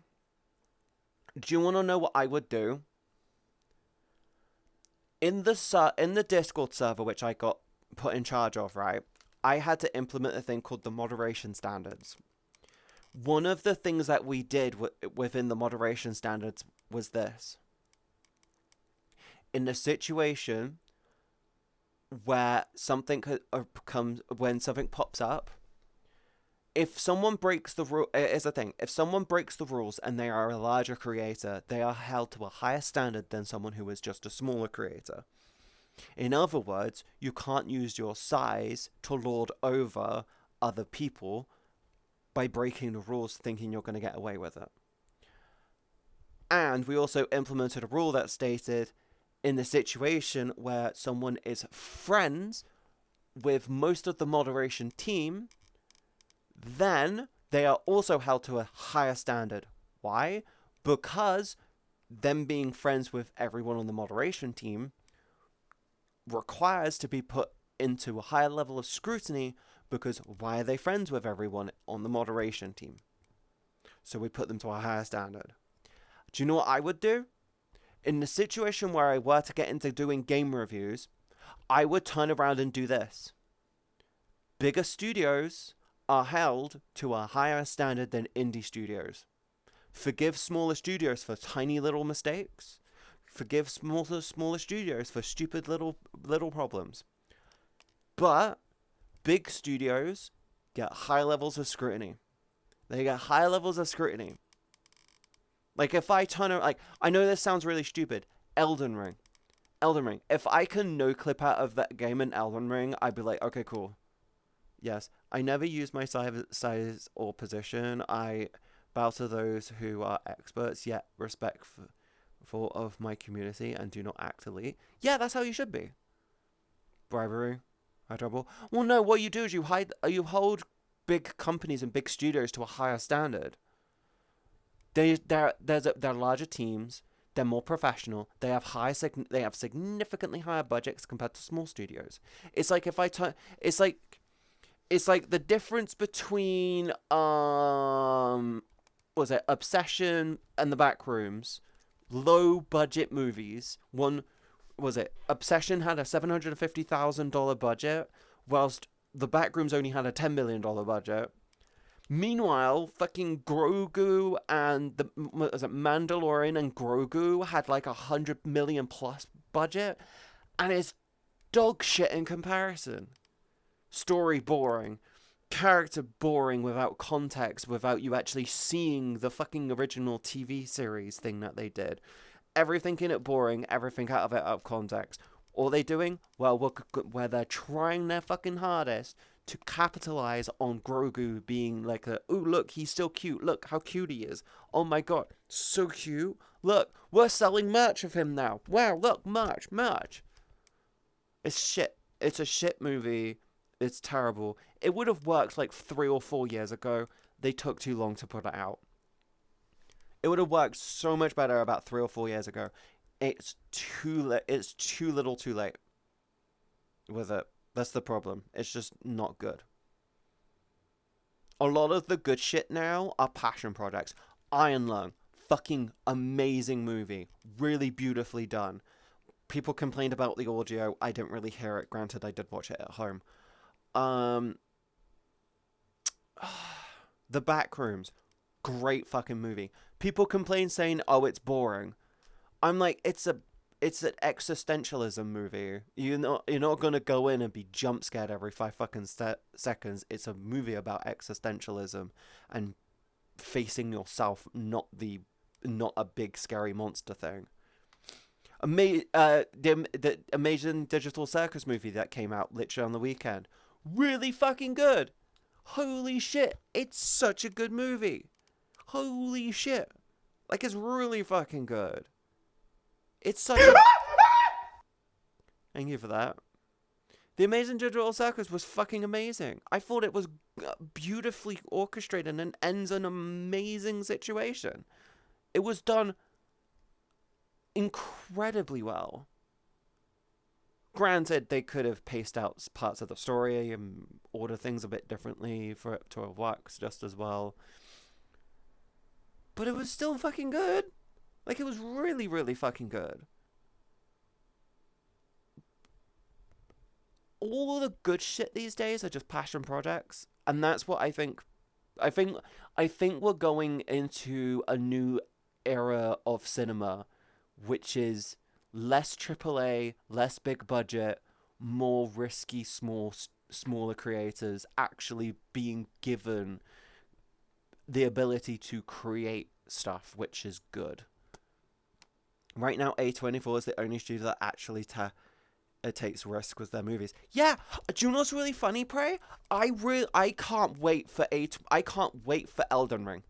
Do you want to know what I would do? In the Discord server, which I got put in charge of, right? I had to implement a thing called the moderation standards. One of the things that we did within the moderation standards was this. In the situation where something when something pops up, if someone breaks the rule, is a thing. If someone breaks the rules and they are a larger creator, they are held to a higher standard than someone who is just a smaller creator. In other words, you can't use your size to lord over other people by breaking the rules thinking you're going to get away with it. And we also implemented a rule that stated, in the situation where someone is friends with most of the moderation team, then they are also held to a higher standard. Why? Because them being friends with everyone on the moderation team requires to be put into a higher level of scrutiny, because why are they friends with everyone on the moderation team? So we put them to a higher standard. Do you know what I would do? In the situation where I were to get into doing game reviews, I would turn around and do this. Bigger studios are held to a higher standard than indie studios. Forgive smaller studios for tiny little mistakes. Forgive smaller studios for stupid little problems. But big studios get high levels of scrutiny. They get high levels of scrutiny. Like, if I turn around, like, I know this sounds really stupid. Elden Ring. If I can no clip out of that game in Elden Ring, I'd be like, okay, cool. Yes, I never use my size or position. I bow to those who are experts, yet respectful of my community and do not act elite. Yeah, that's how you should be. Bribery, high trouble. Well, no, what you do is you hold big companies and big studios to a higher standard. They're larger teams. They're more professional. They have significantly higher budgets compared to small studios. It's like it's like the difference between Obsession and The Backrooms, low budget movies. Obsession had a $750,000 budget, whilst The Backrooms only had a $10 million budget. Meanwhile, fucking Grogu and Mandalorian and Grogu had like $100 million plus budget, and it's dog shit in comparison. Story boring, character boring without context, without you actually seeing the fucking original TV series thing that they did. Everything in it boring, everything out of context. All they doing? Well, where they're trying their fucking hardest to capitalize on Grogu being like ooh, look, he's still cute. Look how cute he is. Oh my god, so cute. Look, we're selling merch of him now. Wow, look, merch. It's shit. It's a shit movie. It's terrible. It would have worked like 3 or 4 years ago. They took too long to put it out. It would have worked so much better about 3 or 4 years ago. It's too late. It's too little too late with it. That's the problem. It's just not good. A lot of the good shit now are passion projects. Iron Lung, fucking amazing movie. Really beautifully done. People complained about the audio. I didn't really hear it. Granted, I did watch it at home. The Backrooms, great fucking movie. People complain saying, "Oh, it's boring." I'm like, it's an existentialism movie. You're not gonna go in and be jump scared every 5 seconds. It's a movie about existentialism and facing yourself, not a big scary monster thing. The Amazing Digital Circus movie that came out literally on the weekend, really fucking good. Holy shit, it's such a good movie. Holy shit, like it's really fucking good. It's such a thank you for that. The Amazing Digital Circus was fucking amazing. I thought it was beautifully orchestrated and ends an amazing situation. It was done incredibly well. Granted, they could have paced out parts of the story and ordered things a bit differently for it to have worked just as well. But it was still fucking good. Like, it was really, really fucking good. All the good shit these days are just passion projects, and that's what I think. I think we're going into a new era of cinema, which is less AAA, less big budget, more risky, smaller creators actually being given the ability to create stuff, which is good. Right now, A24 is the only studio that actually takes risks with their movies. Yeah, do you know what's really funny, Prey? I can't wait for Elden Ring.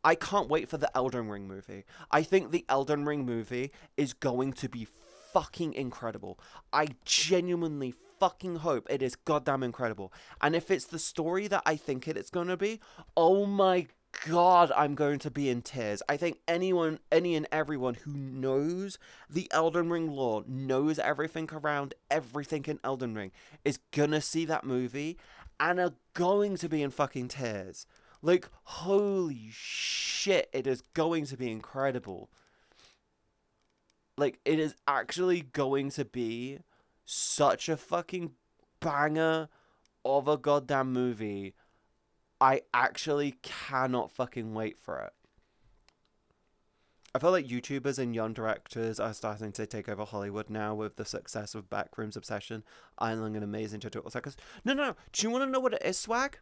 I can't wait for the Elden Ring movie. I think the Elden Ring movie is going to be fucking incredible. I genuinely fucking hope it is goddamn incredible. And if it's the story that I think it's going to be, oh my God, I'm going to be in tears. I think any and everyone who knows the Elden Ring lore, knows everything around everything in Elden Ring, is gonna see that movie and are going to be in fucking tears. Like, holy shit, it is going to be incredible. Like, it is actually going to be such a fucking banger of a goddamn movie. I actually cannot fucking wait for it. I feel like YouTubers and young directors are starting to take over Hollywood now with the success of Backrooms Obsession, Island, and Amazing Digital Circus. No. Do you want to know what it is, Swag?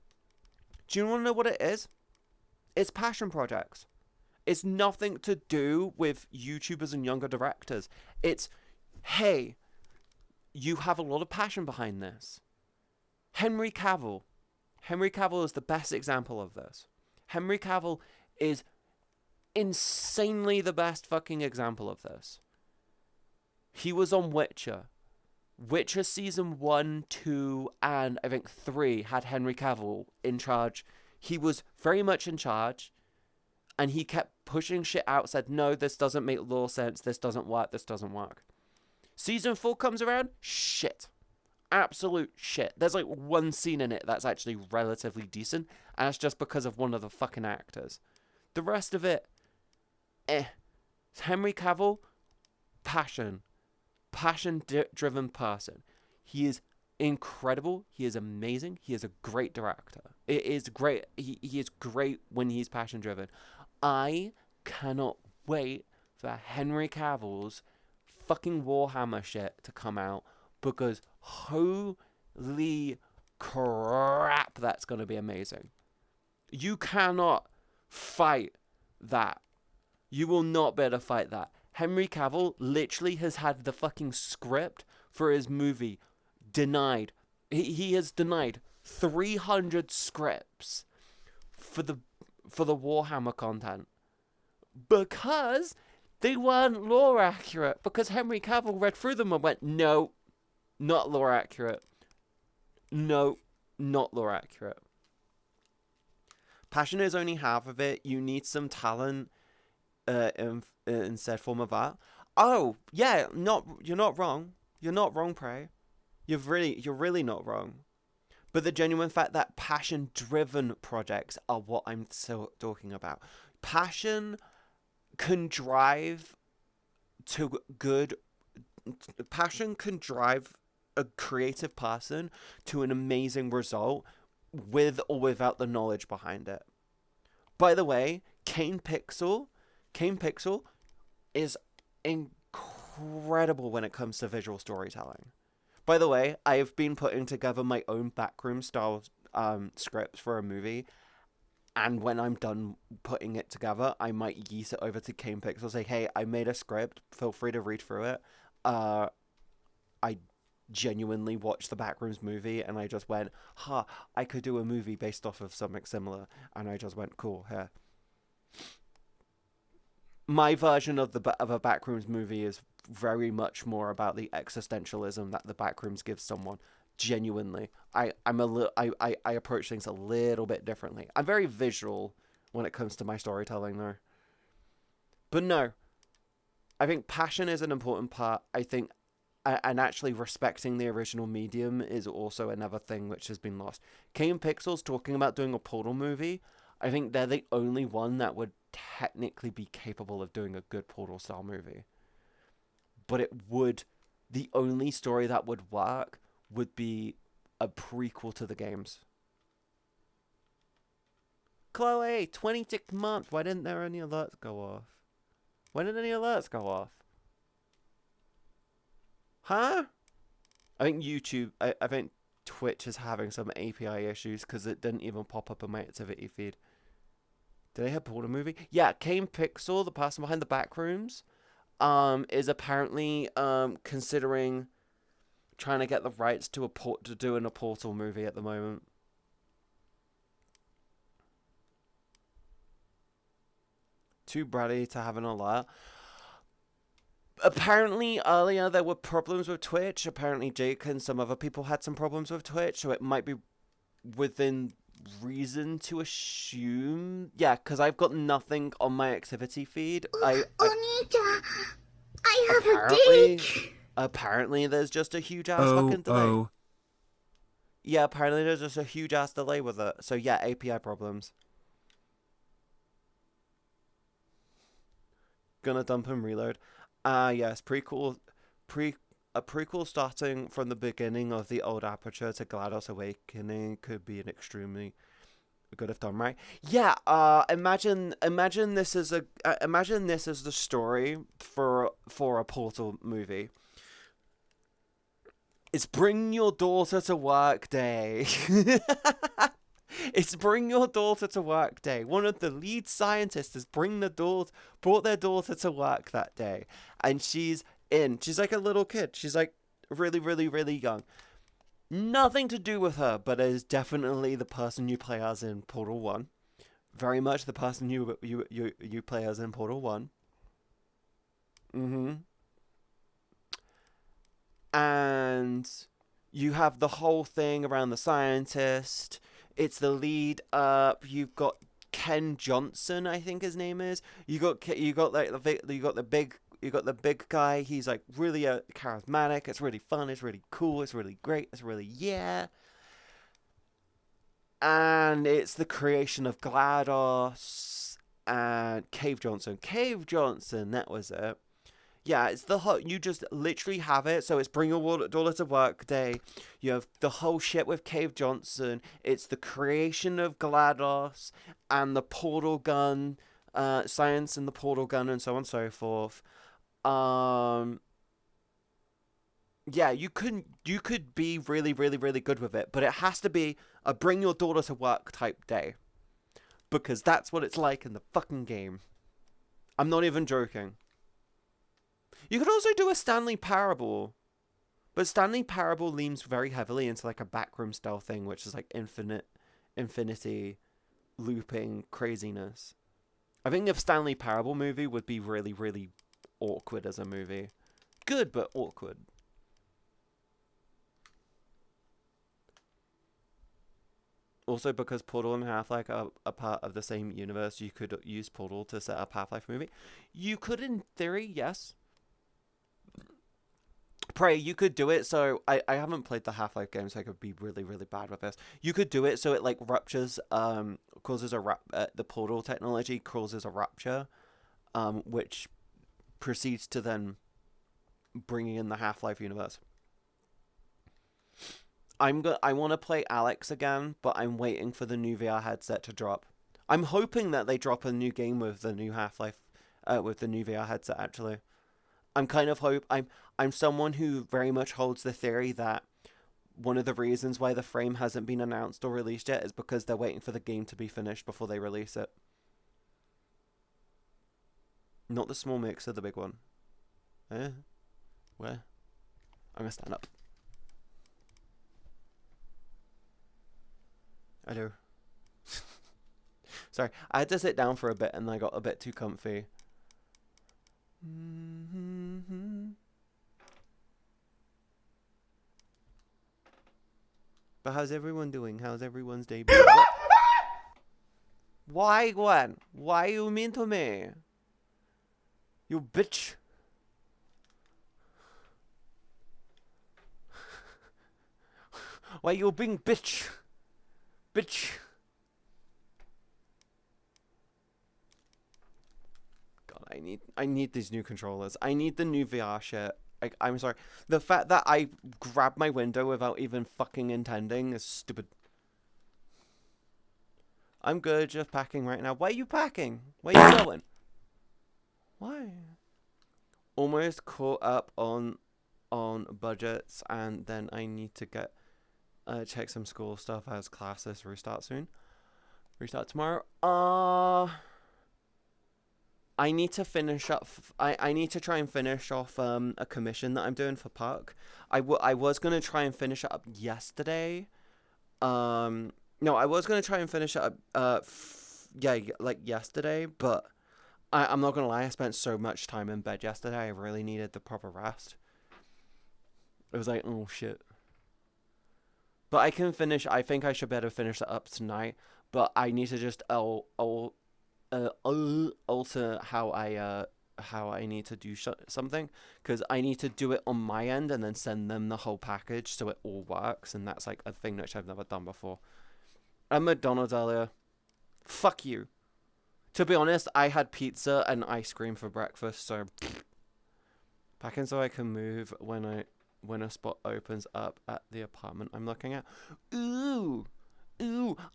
Do you want to know what it is? It's passion projects. It's nothing to do with YouTubers and younger directors. It's, hey, you have a lot of passion behind this. Henry Cavill is the best example of this. Henry Cavill is insanely the best fucking example of this. He was on Witcher. Witcher season 1, 2, and I think 3 had Henry Cavill in charge. He was very much in charge, and he kept pushing shit out, said, no, this doesn't make lore sense, this doesn't work. Season 4 comes around, shit. Absolute shit. There's like one scene in it that's actually relatively decent, and it's just because of one of the fucking actors. The rest of it, Henry Cavill, passion-driven person. He is incredible. He is amazing. He is a great director. It is great. He is great when he's passion-driven. I cannot wait for Henry Cavill's fucking Warhammer shit to come out, because holy crap, that's going to be amazing. You cannot fight that. You will not be able to fight that. Henry Cavill literally has had the fucking script for his movie denied. He has denied 300 scripts for the Warhammer content because they weren't lore accurate. Because Henry Cavill read through them and went, no, not lore accurate. No, not lore accurate. Passion is only half of it. You need some talent in said form of art. Oh, yeah, you're not wrong. You're not wrong, Prey. You're really not wrong. But the genuine fact that passion-driven projects are what I'm so talking about. Passion can drive to good. Passion can drive a creative person to an amazing result with or without the knowledge behind it. By the way, Kane Pixel Kane Pixel is incredible when it comes to visual storytelling. By the way, I've been putting together my own backroom style scripts for a movie, and when I'm done putting it together, I might yeet it over to Kane Pixel, say, hey, I made a script, feel free to read through it. I genuinely watched the Backrooms movie, and I just went, I could do a movie based off of something similar, and I just went, cool, here. My version of a Backrooms movie is very much more about the existentialism that the Backrooms gives someone. Genuinely, I approach things a little bit differently. I'm very visual when it comes to my storytelling, though. But no, I think passion is an important part. I think, and actually respecting the original medium is also another thing which has been lost. Kane Pixels talking about doing a Portal movie. I think they're the only one that would technically be capable of doing a good Portal style movie. But the only story that would work would be a prequel to the games. Chloe, 26th month. Why didn't there any alerts go off? When did any alerts go off? Huh? I think YouTube, I think Twitch is having some API issues because it didn't even pop up in my activity feed. Did I have Portal movie? Yeah, Kane Pixel, the person behind the Backrooms, is apparently considering trying to get the rights to doing a Portal movie at the moment. Too bratty to have an alert. Apparently earlier there were problems with Twitch. Apparently Jake and some other people had some problems with Twitch, so it might be within reason to assume. Yeah, because I've got nothing on my activity feed. I have a date. Apparently there's just a huge ass fucking delay. Yeah, apparently there's just a huge ass delay with it. So yeah, API problems. Gonna dump and reload. Yes, a prequel starting from the beginning of the old Aperture to GLaDOS Awakening could be an extremely good if done right. Yeah, imagine this is the story for a Portal movie. It's Bring Your Daughter to Work Day. It's Bring Your Daughter to Work Day. One of the lead scientists has brought their daughter to work that day. And she's like a little kid. She's like really, really, really young. Nothing to do with her, but is definitely the person you play as in Portal 1. Very much the person you play as in Portal 1. And you have the whole thing around the scientist. It's the lead up. You've got Ken Johnson, I think his name is. You got the big guy. He's like really charismatic. It's really fun. It's really cool. It's really great. It's really And it's the creation of GLaDOS and Cave Johnson. Cave Johnson, that was it. Yeah, it's the whole. You just literally have it. So it's Bring Your Daughter to Work Day. You have the whole shit with Cave Johnson. It's the creation of GLaDOS and the portal gun, science and the portal gun, and so on and so forth. Yeah, you could be really, really, really good with it, but it has to be a Bring Your Daughter to Work type day, because that's what it's like in the fucking game. I'm not even joking. You could also do a Stanley Parable. But Stanley Parable leans very heavily into like a backroom style thing, which is like infinity, looping craziness. I think if Stanley Parable movie would be really, really awkward as a movie. Good, but awkward. Also, because Portal and Half-Life are a part of the same universe, you could use Portal to set up Half-Life movie. You could, in theory, yes. Prey, you could do it so I haven't played the Half-Life game, so I could be really, really bad with this. You could do it so it like ruptures, causes the portal technology causes a rupture, which proceeds to then bringing in the Half-Life universe. I want to play Alex again, but I'm waiting for the new VR headset to drop. I'm hoping that they drop a new game with the new Half-Life with the new VR headset. Actually, I'm kind of hope I'm someone who very much holds the theory that one of the reasons why the frame hasn't been announced or released yet is because they're waiting for the game to be finished before they release it. Not the small mixer, the big one. Eh? Where? I'm gonna stand up. Hello. Sorry, I had to sit down for a bit and I got a bit too comfy. But how's everyone doing? How's everyone's day been? Why, Gwen? Why you mean to me? You bitch. Why you being bitch? Bitch. God, I need these new controllers. I need the new VR shit. I'm sorry. The fact that I grabbed my window without even fucking intending is stupid. I'm good, just packing right now. Why are you packing? Where are you going? Why? Almost caught up on budgets, and then I need to get check some school stuff as classes restart soon. Restart tomorrow. I need to finish up. I need to try and finish off a commission that I'm doing for Puck. I was gonna try and finish it up yesterday. No, I was gonna try and finish it up. Like yesterday, but I'm not gonna lie. I spent so much time in bed yesterday. I really needed the proper rest. It was like, oh shit. But I can finish. I think I should better finish it up tonight. But I need to just alter how I need to do something, because I need to do it on my end and then send them the whole package so it all works, and that's like a thing which I've never done before. At McDonald's earlier. Fuck you. To be honest, I had pizza and ice cream for breakfast, so packing so I can move when a spot opens up at the apartment I'm looking at. Ooh.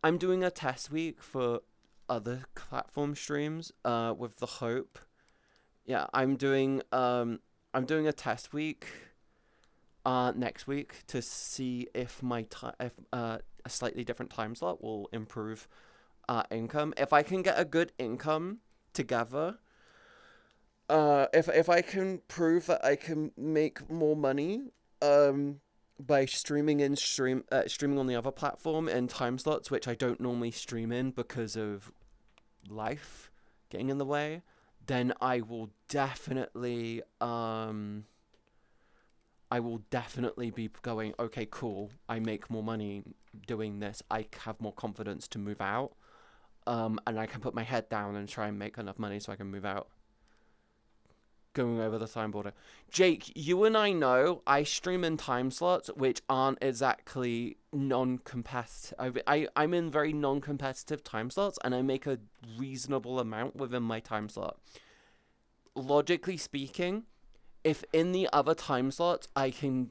I'm doing a test week for other platform streams with the hope. Yeah, I'm doing a test week next week to see if a slightly different time slot will improve income. If I can get a good income together, if I can prove that I can make more money by streaming on the other platform in time slots which I don't normally stream in because of life getting in the way, then I will definitely be going, okay, cool, I make more money doing this, I have more confidence to move out, and I can put my head down and try and make enough money so I can move out. Going over the time border. Jake, you and I know I stream in time slots which aren't exactly non-competitive. I'm in very non-competitive time slots, and I make a reasonable amount within my time slot. Logically speaking, if in the other time slots I can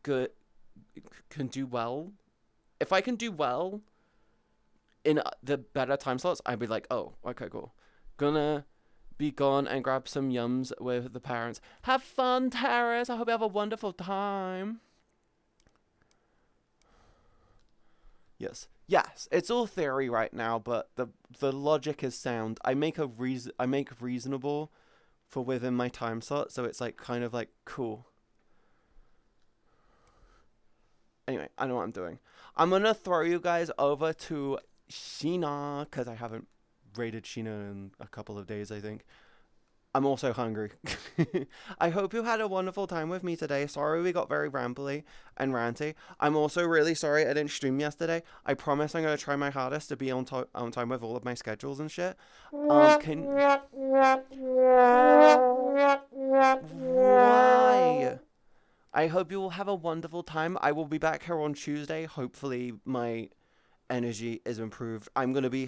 do well, if I can do well in the better time slots, I'd be like, oh, okay, cool. Gonna be gone and grab some yums with the parents. Have fun, Terrace. I hope you have a wonderful time. Yes, it's all theory right now, but the logic is sound. I make reasonable for within my time slot, so it's like kind of like cool. Anyway, I know what I'm doing. I'm gonna throw you guys over to Sheena, because I haven't raided Sheena in a couple of days, I think. I'm also hungry. I hope you had a wonderful time with me today. Sorry we got very rambly and ranty. I'm also really sorry I didn't stream yesterday. I promise I'm going to try my hardest to be on time with all of my schedules and shit. Why? I hope you will have a wonderful time. I will be back here on Tuesday. Hopefully my energy is improved. I'm going to take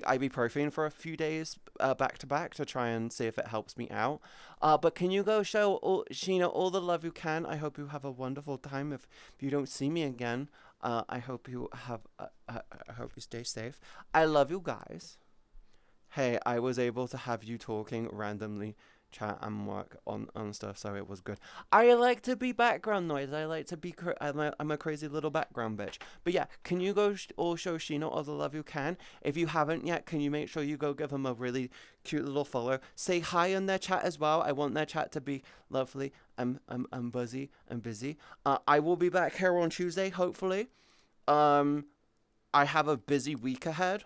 ibuprofen for a few days back to back to try and see if it helps me out. But can you go show Sheena all the love you can? I hope you have a wonderful time. If you don't see me again, I hope you have I hope you stay safe. I love you guys. hey, I was able to have you talking randomly, chat and work on stuff, so it was good. I like to be background noise. I like to be. I'm a crazy little background bitch. But yeah, can you go all show Shino all the love you can? If you haven't yet, can you make sure you go give them a really cute little follow? Say hi in their chat as well. I want their chat to be lovely and buzzy and busy. I will be back here on Tuesday, hopefully. Um, I have a busy week ahead.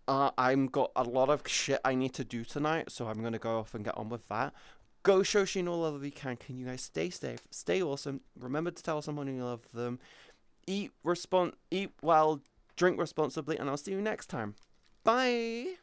I'm got a lot of shit I need to do tonight, so I'm gonna go off and get on with that. Go Shoshin all over you can. Can you guys stay safe, stay awesome? Remember to tell someone you love them. Eat well, drink responsibly, and I'll see you next time. Bye.